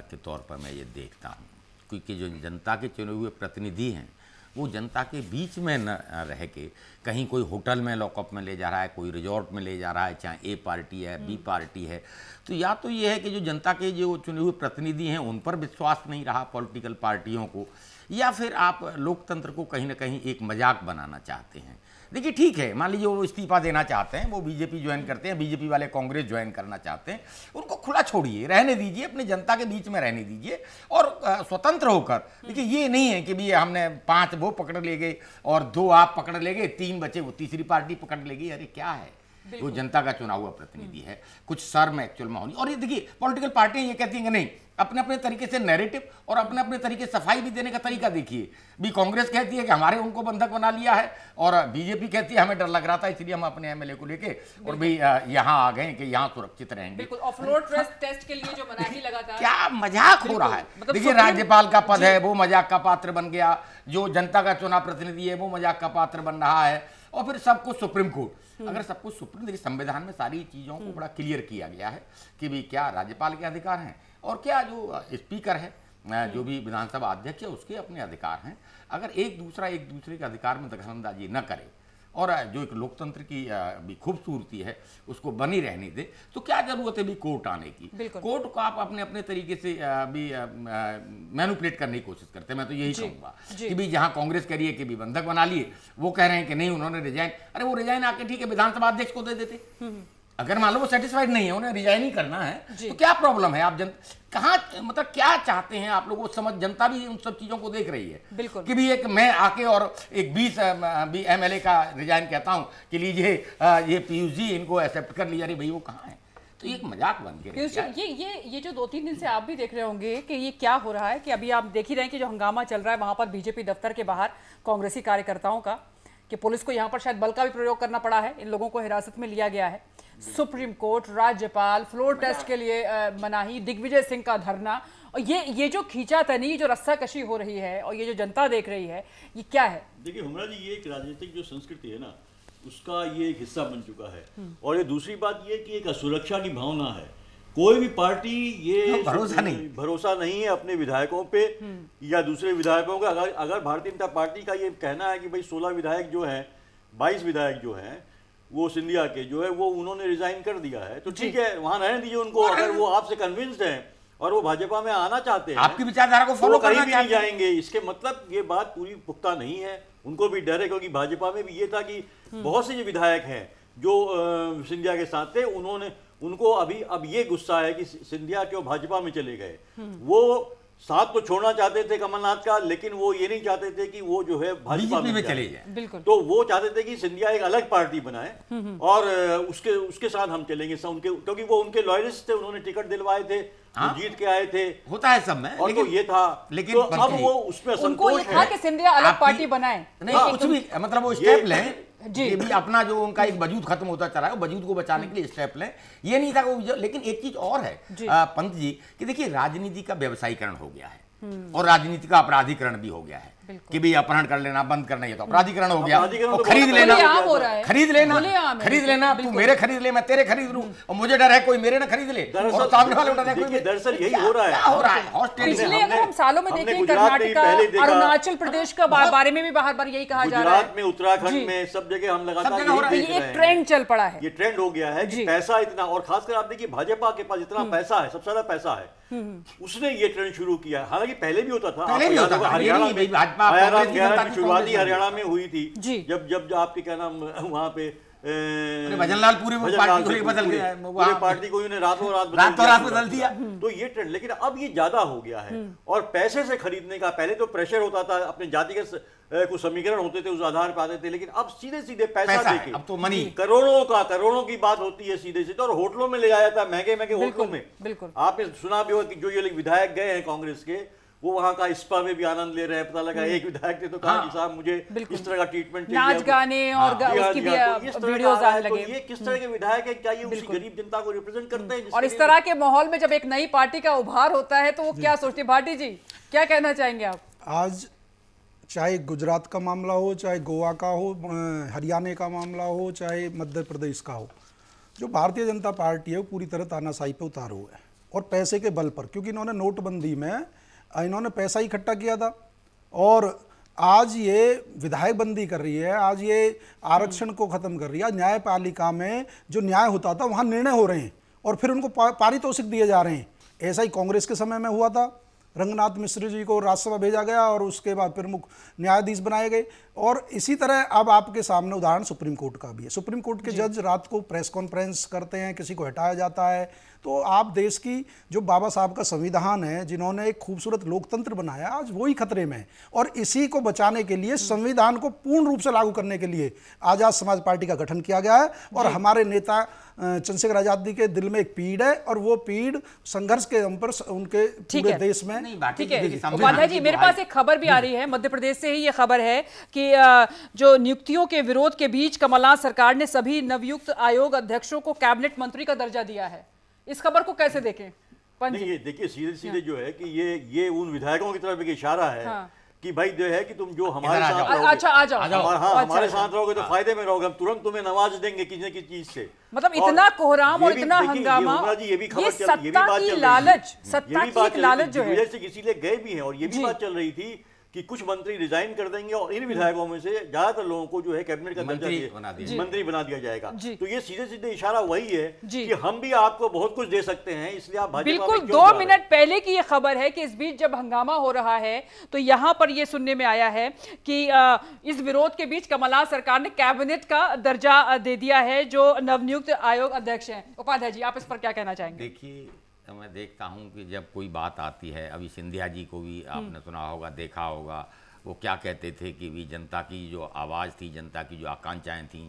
के तौर पर मैं ये देखता हूँ, क्योंकि जो जनता के चुने हुए प्रतिनिधि हैं वो जनता के बीच में न रह के कहीं कोई होटल में लॉकअप में ले जा रहा है, कोई रिजॉर्ट में ले जा रहा है, चाहे ए पार्टी है बी पार्टी है, तो या तो ये है कि जो जनता के जो चुने हुए प्रतिनिधि हैं उन पर विश्वास नहीं रहा पॉलिटिकल पार्टियों को, या फिर आप लोकतंत्र को कहीं ना कहीं एक मजाक बनाना चाहते हैं। देखिए ठीक है, मान लीजिए वो इस्तीफा देना चाहते हैं, वो बीजेपी ज्वाइन करते हैं, बीजेपी वाले कांग्रेस ज्वाइन करना चाहते हैं, उनको खुला छोड़िए, रहने दीजिए, अपनी जनता के बीच में रहने दीजिए और स्वतंत्र होकर। देखिए ये नहीं है कि भी हमने 5 वो पकड़ ले गए और 2 आप पकड़ ले गए, 3 बचे, वो तीसरी पार्टी पकड़ ले गई। अरे क्या है, वो जनता का चुना हुआ प्रतिनिधि है, कुछ शर्म एक्चुअल में होनी। और ये देखिए पॉलिटिकल पार्टियां ये कहती हैं कि नहीं, अपने अपने तरीके से नैरेटिव और अपने अपने तरीके सफाई भी देने का तरीका देखिए। भी कांग्रेस कहती है कि हमारे उनको बंधक बना लिया है, और बीजेपी कहती है हमें डर लग रहा था इसलिए हम अपने एमएलए को लेके और भी यहाँ आ गए कि यहाँ सुरक्षित रहेंगे। बिल्कुल, ऑफलोड टेस्ट के लिए जो मनाही लगातार, क्या मजाक हो रहा है। देखिए राज्यपाल का पद है वो मजाक का पात्र बन गया, जो जनता का चुनाव प्रतिनिधि है वो मजाक का पात्र बन रहा है, और फिर सब कुछ सुप्रीम कोर्ट। अगर सब कुछ सुप्रीम, देखिए संविधान में सारी चीजों को बड़ा क्लियर किया गया है कि भी क्या राज्यपाल के अधिकार हैं और क्या जो स्पीकर है, जो भी विधानसभा अध्यक्ष है, उसके अपने अधिकार हैं। अगर एक दूसरे के अधिकार में दखलंदाजी न करे और जो एक लोकतंत्र की भी खूबसूरती है उसको बनी रहने दे, तो क्या जरूरत है भी कोर्ट आने की। कोर्ट को आप अपने अपने तरीके से भी मैनिपुलेट करने की कोशिश करते हैं। मैं तो यही कहूँगा कि भी जहाँ कांग्रेस कह रही है कि भी बंधक बना लिए, वो कह रहे हैं कि नहीं उन्होंने रिजाइन, अरे वो रिजाइन आके ठीक है विधानसभा अध्यक्ष को दे देते। अगर मान लो वो सेटिस्फाइड नहीं है, उन्हें रिजाइन ही करना है, तो क्या प्रॉब्लम है। आप कहाँ मतलब क्या चाहते हैं आप लोग, वो समझ, जनता भी उन सब चीजों को देख रही है कि भी एक मैं आके और एक 20 एमएलए का रिजाइन कहता हूँ कि लीजिए ये पीयूष जी इनको एक्सेप्ट कर लिया, अरे भाई वो कहाँ है। तो एक मजाक बन गया। ये जो 2-3 दिन से आप भी देख रहे होंगे कि ये क्या हो रहा है, कि अभी आप देख ही रहे हैं कि जो हंगामा चल रहा है वहां पर बीजेपी दफ्तर के बाहर कांग्रेसी कार्यकर्ताओं का, कि पुलिस को यहाँ पर शायद बल का भी प्रयोग करना पड़ा है, इन लोगों को हिरासत में लिया गया है। सुप्रीम कोर्ट, राज्यपाल, फ्लोर टेस्ट के लिए मनाही, दिग्विजय सिंह का धरना, और ये जो खींचातानी, जो रस्साकशी हो रही है और ये जो जनता देख रही है, ये क्या है। देखिए हुमरा जी, ये एक राजनीतिक जो संस्कृति है ना, उसका ये एक हिस्सा बन चुका है। और ये दूसरी बात ये कि एक असुरक्षा की भावना है। कोई भी पार्टी ये भरोसा नहीं है अपने विधायकों पे या दूसरे विधायकों का। अगर भारतीय जनता पार्टी का ये कहना है कि भाई 16 विधायक जो हैं, 22 विधायक जो हैं वो सिंधिया के जो है वो उन्होंने रिजाइन कर दिया है, तो ठीक है वहां रहने दीजिए उनको। अगर वो आपसे कन्विंस्ड हैं और वो भाजपा में आना चाहते हैं, आपकी विचारधारा को फॉलो कहीं भी नहीं जाएंगे। इसके मतलब ये बात पूरी पुख्ता नहीं है, उनको भी डर है। क्योंकि भाजपा में भी ये था कि बहुत से विधायक हैं जो सिंधिया के साथ थे, उनको अब ये गुस्सा है कि सिंधिया क्यों भाजपा में चले गए। वो साथ तो छोड़ना चाहते थे कमलनाथ का, लेकिन वो ये नहीं चाहते थे कि वो जो है भाजपा में चले जाए। तो वो चाहते थे कि सिंधिया एक अलग पार्टी बनाए और उसके साथ हम चलेंगे क्योंकि वो उनके लॉयलिस्ट थे, उन्होंने टिकट दिलवाए थे, जीत के आए थे, होता है सब में। और तो ये था, लेकिन तो अब वो उसमें संतोष है कि सिंधिया अलग पार्टी बनाए। नहीं कुछ भी, मतलब वो स्टेप लें, ये भी अपना जो उनका एक वजूद खत्म होता चला है, वजूद को बचाने के लिए स्टेप लें, ये नहीं था वो। लेकिन एक चीज और है पंत जी कि देखिए राजनीति का व्यवसायीकरण हो गया है और राजनीति का अपराधीकरण भी हो गया है कि भी अपहरण कर लेना बंद करना, ये तो अपराधीकरण हो गया। और खरीद लेना तू मेरे खरीद ले, मैं तेरे खरीद लूं, और मुझे डर है कोई मेरे ना खरीद ले और सामने वाले डर है कोई। दरअसल यही हो रहा है। पिछले अगर हम सालों में देखें, कर्नाटक, अरुणाचल प्रदेश का बारे में भी बार ये कहा जा रहा है, गुजरात में, उत्तराखंड में, सब जगह हम लगातार ये ट्रेंड चल पड़ा है, ये ट्रेंड हो गया है कि पैसा इतना, और खासकर आप देखिए भाजपा के पास इतना पैसा है, सबसे ज्यादा पैसा है, उसने ये ट्रेंड शुरू किया। हालांकि पहले भी होता था, हरियाणा में शुरुआती हरियाणा में हुई थी, जब आपके क्या नाम वहां पे भजनलाल पूरी पार्टी को रातों रात बदल दिया। तो ये ट्रेंड, लेकिन अब ये ज्यादा हो गया है और पैसे से खरीदने का। पहले तो प्रेशर होता था, अपने जातिगत कुछ समीकरण होते थे, उस आधार पर आते थे, लेकिन अब सीधे सीधे पैसा देके, अब तो मनी करोड़ों की बात होती है सीधे सीधे, और होटलों में ले जाया जाता है, महंगे होटलों में। आपने सुना भी होगा कि जो ये लोग विधायक गए हैं कांग्रेस के, वो वहां का स्पा में भी आनंद ले रहे हैं। पता लगा एक विधायक थे तो कहा कि साहब मुझे इस तरह का ट्रीटमेंट चाहिए, नाच गाने और उसकी भी वीडियोस आने लगे। ये किस तरह के विधायक है, क्या ये उसी गरीब जनता को रिप्रेजेंट करते हैं? और इस तरह के माहौल में जब एक नई पार्टी का उभार होता है तो वो क्या सोचते हैं? भाटी जी क्या कहना चाहेंगे आप? आज चाहे गुजरात का मामला हो, चाहे गोवा का हो, हरियाणा का मामला हो, चाहे मध्य प्रदेश का हो, जो भारतीय जनता पार्टी है वो पूरी तरह तानाशाही पे उतार हुआ है और पैसे के बल पर, क्योंकि इन्होंने नोटबंदी में इन्होंने पैसा ही इकट्ठा किया था और आज ये विधायक बंदी कर रही है, आज ये आरक्षण को खत्म कर रही है। न्यायपालिका में जो न्याय होता था वहाँ निर्णय हो रहे हैं और फिर उनको पारितोषिक दिए जा रहे हैं। ऐसा ही कांग्रेस के समय में हुआ था, रंगनाथ मिश्र जी को राज्यसभा भेजा गया और उसके बाद प्रमुख न्यायाधीश बनाए गए। और इसी तरह अब आपके सामने उदाहरण सुप्रीम कोर्ट का भी है। सुप्रीम कोर्ट के जज रात को प्रेस कॉन्फ्रेंस करते हैं, किसी को हटाया जाता है। तो आप देश की जो बाबा साहब का संविधान है, जिन्होंने एक खूबसूरत लोकतंत्र बनाया, आज वही खतरे में है। और इसी को बचाने के लिए, संविधान को पूर्ण रूप से लागू करने के लिए आजाद समाज पार्टी का गठन किया गया है। और हमारे नेता चंद्रशेखर आजाद के दिल में एक पीड़ है और वो पीड़ संघर्ष के दम पर उनके पूरे देश में। ठीक है उपाध्याय जी, मेरे पास एक खबर भी आ रही है, मध्य प्रदेश से ही ये खबर है कि जो नियुक्तियों के विरोध के बीच कमलनाथ सरकार ने सभी नवयुक्त आयोग अध्यक्षों को कैबिनेट मंत्री का दर्जा दिया है। इस खबर को कैसे देखें? नहीं, ये देखिए सीधे जो है कि ये उन विधायकों की तरफ एक इशारा है कि भाई जो है कि तुम जो हमारे साथ रहोगे, अच्छा आ जाओ, हमारे साथ रहोगे तो फायदे में रहोगे, हम तुरंत तुम्हें नवाज देंगे किसी न किसी चीज से। मतलब इतना कोहराम और इतना हंगामा, ये सत्ता की लालच, सत्ता की लालच जो है, इसीलिए गए भी हैं। और ये भी बात चल रही थी कि कुछ मंत्री रिजाइन कर देंगे और इन विधायकों में से ज्यादातर लोगों को जो है कैबिनेट का दर्जा मंत्री बना दिया जाएगा। तो ये सीधे इशारा वही है कि हम भी आपको बहुत कुछ दे सकते हैं, इसलिए आप भाजपा बिल्कुल 2 मिनट पहले की ये खबर है कि इस बीच जब हंगामा हो रहा है तो यहां पर ये सुनने में आया है कि इस विरोध के बीच कमलनाथ सरकार ने कैबिनेट का दर्जा दे दिया है जो नवनियुक्त आयोग अध्यक्ष हैं। उपाध्याय जी, आप इस पर क्या कहना चाहेंगे? देखिए, तो मैं देखता हूं कि जब कोई बात आती है, अभी सिंधिया जी को भी आपने सुना होगा, देखा होगा, वो क्या कहते थे कि भी जनता की जो आवाज़ थी, जनता की जो आकांक्षाएं थी,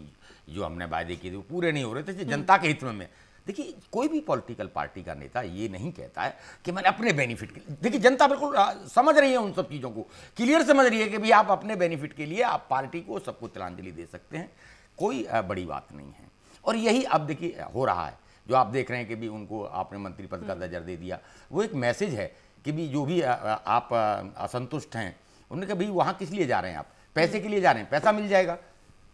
जो हमने वायदे किए थे वो पूरे नहीं हो रहे थे जनता के हित में। देखिए, कोई भी पॉलिटिकल पार्टी का नेता ये नहीं कहता है कि मैंने अपने बेनिफिट के लिए, देखिए जनता बिल्कुल समझ रही है, उन सब चीज़ों को क्लियर समझ रही है कि भाई आप अपने बेनिफिट के लिए आप पार्टी को सबको तिलांजलि दे सकते हैं, कोई बड़ी बात नहीं है। और यही अब देखिए हो रहा है, जो आप देख रहे हैं कि भी उनको आपने मंत्री पद का दर्जा दे दिया, वो एक मैसेज है कि भी जो भी आप असंतुष्ट हैं, उन्होंने कहा भाई वहाँ किस लिए जा रहे हैं, आप पैसे के लिए जा रहे हैं, पैसा मिल जाएगा।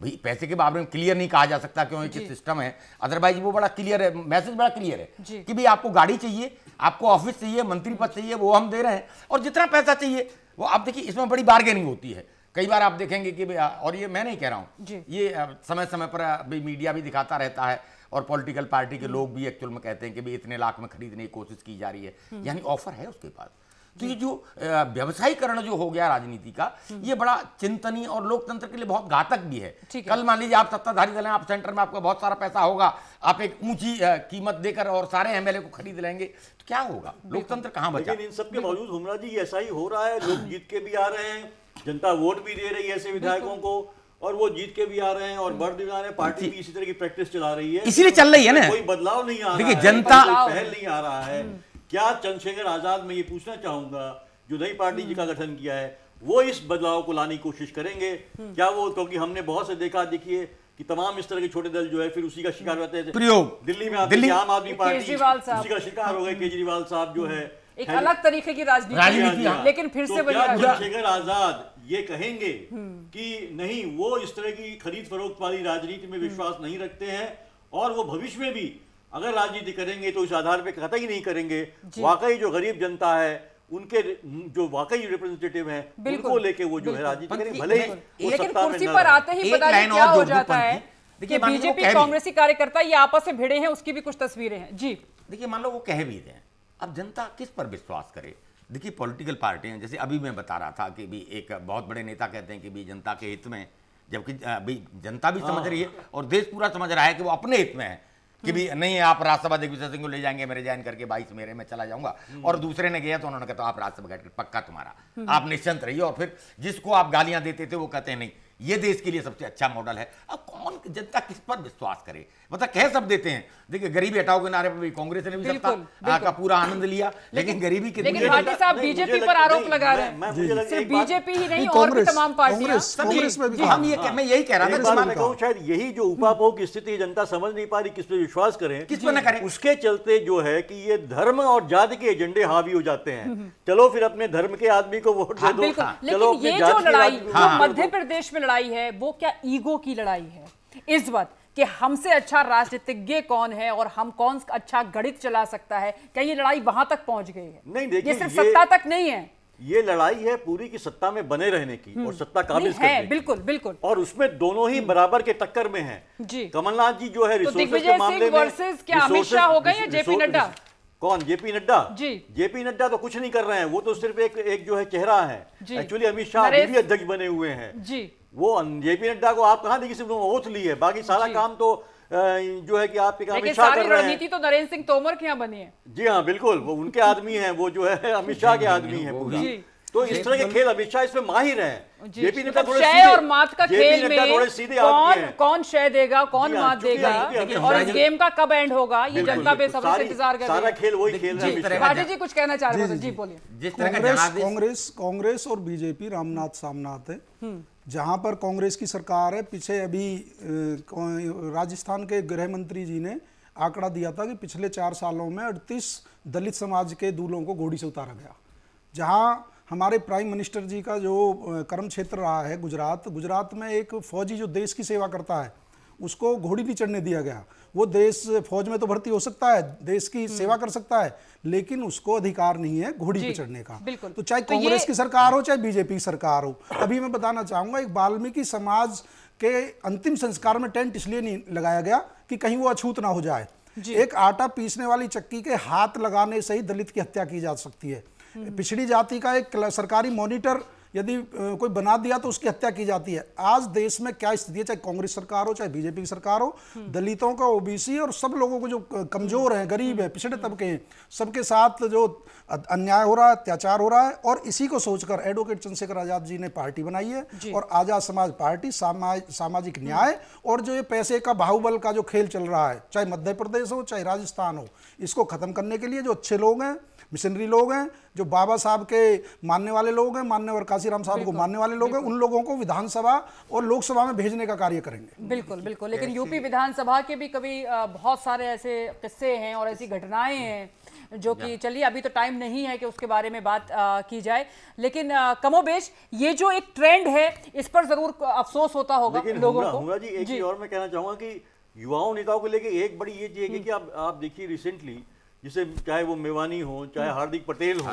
भाई पैसे के बारे में क्लियर नहीं कहा जा सकता क्योंकि सिस्टम है, अदरवाइज वो बड़ा क्लियर है, मैसेज बड़ा क्लियर है कि भाई आपको गाड़ी चाहिए, आपको ऑफिस चाहिए, मंत्री पद चाहिए, वो हम दे रहे हैं, और जितना पैसा चाहिए वो आप देखिए, इसमें बड़ी बार्गेनिंग होती है। कई बार आप देखेंगे कि और ये मैं नहीं कह रहा हूँ, ये समय समय पर मीडिया भी दिखाता रहता है और पॉलिटिकल पार्टी के लोग भी एक्चुअल में कहते हैं कि भाई इतने लाख में खरीदने की कोशिश की जा रही है, यानी ऑफर है उसके पास। तो ये जो व्यवसायीकरण जो हो गया राजनीति का, ये बड़ा चिंतनीय और लोकतंत्र के लिए बहुत घातक भी है। कल मान लीजिए आप सत्ताधारी दल हैं, आप सेंटर में आपका बहुत सारा पैसा होगा, आप एक ऊंची कीमत देकर और सारे एमएलए को खरीद लेंगे तो क्या होगा, लोकतंत्र कहाँ बचा? लेकिन इन सबके बावजूद हुमरा जी ऐसा ही हो रहा है, लोग जीत के भी आ रहे हैं, जनता वोट भी दे रही है ऐसे विधायकों को, और वो जीत के भी आ रहे हैं और बढ़ भी आ रहे हैं, पार्टी भी इसी तरह की प्रैक्टिस चला रही है, इसीलिए चल रही है ना, कोई बदलाव नहीं आ रहा है, देखिए जनता पहल नहीं आ रहा है। क्या चंद्रशेखर आजाद, मैं ये पूछना चाहूंगा, जो नई पार्टी जी का गठन किया है, वो इस बदलाव को लाने की कोशिश करेंगे क्या? वो क्योंकि हमने बहुत से देखा, देखिए कि तमाम इस तरह के छोटे दल जो है फिर उसी का शिकार रहते हैं। प्रयोग दिल्ली में आम आदमी पार्टी उसी का शिकार हो गए, केजरीवाल साहब जो है एक अलग तरीके की राजनीति, लेकिन फिर से चंद्रशेखर आजाद ये कहेंगे कि नहीं, वो इस तरह की खरीद फरोख्त वाली राजनीति में विश्वास नहीं रखते हैं और वो भविष्य में भी अगर राजनीति करेंगे तो इस आधार पे कतई नहीं करेंगे, वाकई जो गरीब जनता है उनके जो वाकई रिप्रेजेंटेटिव हैं उनको लेके वो जो है राजनीति करेंगे, भले ही लेकिन कुर्सी पर आते ही पता नहीं क्या हो जाता है कि बीजेपी कांग्रेसी कार्यकर्ता ये आपस में भिड़े हैं, उसकी भी कुछ तस्वीरें हैं। जी देखिए, मान लो वो कह भी दें, अब जनता किस पर विश्वास करे? देखिए पॉलिटिकल पार्टियां, जैसे अभी मैं बता रहा था कि भी एक बहुत बड़े नेता कहते हैं कि भी जनता के हित में, जबकि जनता भी समझ रही है और देश पूरा समझ रहा है कि वो अपने हित में है कि भी नहीं आप राज्यसभा दिग्विजय सिंह को ले जाएंगे, मेरे ज्वाइन करके 22 मेरे में चला जाऊंगा, और दूसरे ने गया तो उन्होंने कहा तो आप राज्यसभा पक्का तुम्हारा, आप निश्चिंत रहिए। और फिर जिसको आप गालियां देते थे वो कहते हैं नहीं ये देश के लिए सबसे अच्छा मॉडल है। अब कौन जनता किस पर विश्वास करे? मतलब कह सब देते हैं, देखिए गरीबी हटाओ के नारे पर कांग्रेस ने भी सत्ता का पूरा आनंद लिया, लेकिन गरीबी के लेकिन भाटी साहब बीजेपी पर आरोप लगा रहे हैं, सिर्फ बीजेपी ही नहीं और भी तमाम पार्टियां, हम ये मैं यही कह रहा था, मैं कहूं शायद यही जो उपाभोग की स्थिति जनता समझ नहीं पा रही, किस पे विश्वास करें, किस पे न करें, उसके चलते जो है कि ये धर्म और जाति के एजेंडे हावी हो जाते हैं। चलो फिर अपने धर्म के आदमी को वोट दे दो, चलो ये जो लड़ाई मध्य प्रदेश में लड़ाई है वो क्या ईगो की लड़ाई है? इस वक्त कि हमसे अच्छा राजनीतिज्ञ कौन है और हम कौन अच्छा गणित चला सकता है, क्या ये लड़ाई वहां तक पहुंच गई है? नहीं, देखिए, ये सिर्फ सत्ता तक नहीं है, ये लड़ाई है पूरी की सत्ता में बने रहने की और सत्ता काबिज करने की। बिल्कुल बिल्कुल, और उसमें दोनों ही बराबर के टक्कर में हैं। जी, कमलनाथ जी जो है रिसोर्सेज के मामले में वर्सेस क्या अमित शाह हो गए या जेपी नड्डा? कौन? जेपी नड्डा जी। जेपी नड्डा तो कुछ नहीं कर रहे हैं, वो तो सिर्फ एक जो है चेहरा है। एक्चुअली अमित शाह भी अध्यक्ष बने हुए हैं जी। वो जेपी नड्डा को आप कहां देखिए, सिर्फ ओथ ली है, बाकी सारा काम तो जो है कि आपके अमित शाह कर रहे हैं। रणनीति तो नरेंद्र सिंह तोमर के यहाँ बनी है। जी हाँ बिल्कुल, वो उनके आदमी हैं, वो जो है अमित शाह के आदमी है पूरा। तो इस तरह के खेल अमित शाह इसमें माहिर हैं। जेपी नड्डा थोड़े शय और मात का खेल में थोड़े सीधे आदमी हैं। कौन शय देगा, कौन मात देगा और इस गेम का कब एंड होगा, ये जनता बेसब्री से इंतजार कर रही है। सारा खेल वही खेल रहा है। राजेश जी कुछ कहना चाह रहे हैं? जी बोलिए। कांग्रेस और बीजेपी रामनाथ सामनाथ है। जहां पर कांग्रेस की सरकार है, पीछे अभी राजस्थान के गृह मंत्री जी ने आंकड़ा दिया था कि पिछले 4 सालों में 38 दलित समाज के दूल्हों को घोड़ी से उतारा गया। जहां हमारे प्राइम मिनिस्टर जी का जो कर्म क्षेत्र रहा है गुजरात में एक फौजी जो देश की सेवा करता है उसको घोड़ी नहीं चढ़ने दिया गया। वो देश फौज में तो भर्ती हो सकता है, देश की सेवा कर सकता है, लेकिन उसको अधिकार नहीं है घोड़ी पे चढ़ने का। तो चाहे कांग्रेस की सरकार हो चाहे बीजेपी की सरकार हो। अभी मैं बताना चाहूंगा, एक वाल्मीकि समाज के अंतिम संस्कार में टेंट इसलिए नहीं लगाया गया कि कहीं वो अछूत ना हो जाए। एक आटा पीसने वाली चक्की के हाथ लगाने से ही दलित की हत्या की जा सकती है। पिछड़ी जाति का एक सरकारी मॉनिटर यदि कोई बना दिया तो उसकी हत्या की जाती है। आज देश में क्या स्थिति है, चाहे कांग्रेस सरकार हो चाहे बीजेपी की सरकार हो, दलितों का, ओबीसी और सब लोगों को जो कमजोर हैं, गरीब है, पिछड़े तबके हैं, सबके साथ जो अन्याय हो रहा है, अत्याचार हो रहा है। और इसी को सोचकर एडवोकेट चंद्रशेखर आजाद जी ने पार्टी बनाई है और आजाद समाज पार्टी सामाजिक न्याय और जो ये पैसे का बाहुबल का जो खेल चल रहा है, चाहे मध्य प्रदेश हो चाहे राजस्थान हो, इसको खत्म करने के लिए जो अच्छे लोग हैं, मिशनरी लोग हैं, जो बाबा साहब के मानने वाले लोग हैं, मान्यवर काशीराम साहब को मानने वाले लोग हैं, उन लोगों को विधानसभा और लोकसभा में भेजने का कार्य करेंगे। बिल्कुल बिल्कुल। लेकिन यूपी विधानसभा के भी कभी बहुत सारे ऐसे किस्से हैं और ऐसी घटनाएं हैं जो कि, चलिए अभी तो टाइम नहीं है कि उसके बारे में बात की जाए, लेकिन कमोबेश ये जो एक ट्रेंड है इस पर जरूर अफसोस होता होगा लोगों को। जी एक चीज और मैं कहना चाहूंगा कि युवाओं नेताओं को लेकर एक बड़ी ये चीज है कि आप देखिए रिसेंटली, जिसे चाहे वो मेवानी हो चाहे हार्दिक पटेल हो,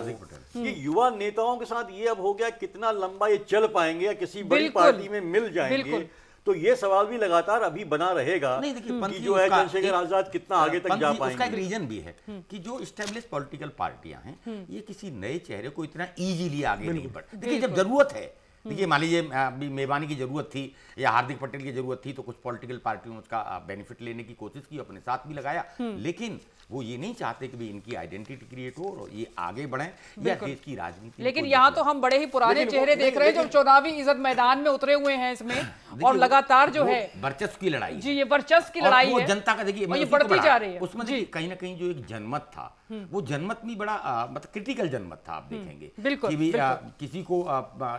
कि युवा नेताओं के साथ ये अब हो गया कितना लंबा ये चल पाएंगे या किसी बड़ी पार्टी में मिल जाएंगे। तो ये सवाल भी लगातार अभी बना रहेगा कि जो है चंद्रशेखर आजाद कितना आगे तक जा पाएंगे। उसका एक रीजन भी है कि जो एस्टेब्लिश पॉलिटिकल पार्टियां हैं ये किसी नए चेहरे को इतना इजीली आगे नहीं बढ़। देखिए जब जरूरत है, देखिए मान लीजिए अभी मेवानी की जरूरत थी या हार्दिक पटेल की जरूरत थी तो कुछ पॉलिटिकल पार्टियों ने उसका बेनिफिट लेने की कोशिश की, अपने साथ भी लगाया, लेकिन वो ये नहीं चाहते कि भी इनकी आइडेंटिटी क्रिएट हो और ये आगे बढ़े या देश की राजनीति। लेकिन यहाँ तो हम बड़े ही पुराने चेहरे देख रहे हैं जो चुनावी इज्जत मैदान में उतरे हुए हैं इसमें और लगातार जो है वर्चस्व की लड़ाई जी, ये वर्चस्व की लड़ाई है, जनता का देखिए ये बढ़ती जा रही है। उसमें कहीं ना कहीं जो एक जनमत था वो जनमत भी बड़ा मतलब क्रिटिकल जनमत था। आप देखेंगे कि भी किसी को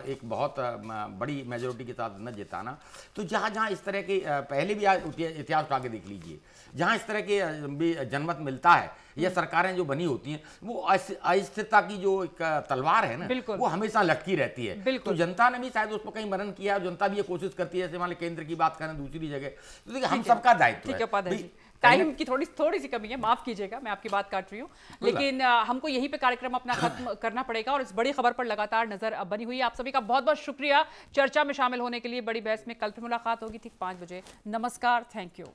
एक बहुत बड़ी मेजोरिटी के साथ न जिताना, तो जहां जहां इस तरह के पहले भी इतिहास उठा के देख लीजिए, जहां इस तरह के जनमत मिलता है या सरकारें जो बनी होती हैं वो अस्थिरता की जो एक तलवार है ना वो हमेशा लटकी रहती है। तो जनता ने भी शायद उस पर कहीं मनन किया, जनता भी ये कोशिश करती है, जैसे मान केंद्र की बात करें दूसरी जगह, तो देखिए हम सबका दायित्व है। टाइम की थोड़ी सी कमी है, माफ कीजिएगा मैं आपकी बात काट रही हूँ, लेकिन हमको यहीं पे कार्यक्रम अपना खत्म करना पड़ेगा और इस बड़ी खबर पर लगातार नजर बनी हुई है। आप सभी का बहुत बहुत शुक्रिया चर्चा में शामिल होने के लिए। बड़ी बहस में कल फिर मुलाकात होगी ठीक 5 बजे। नमस्कार, थैंक यू।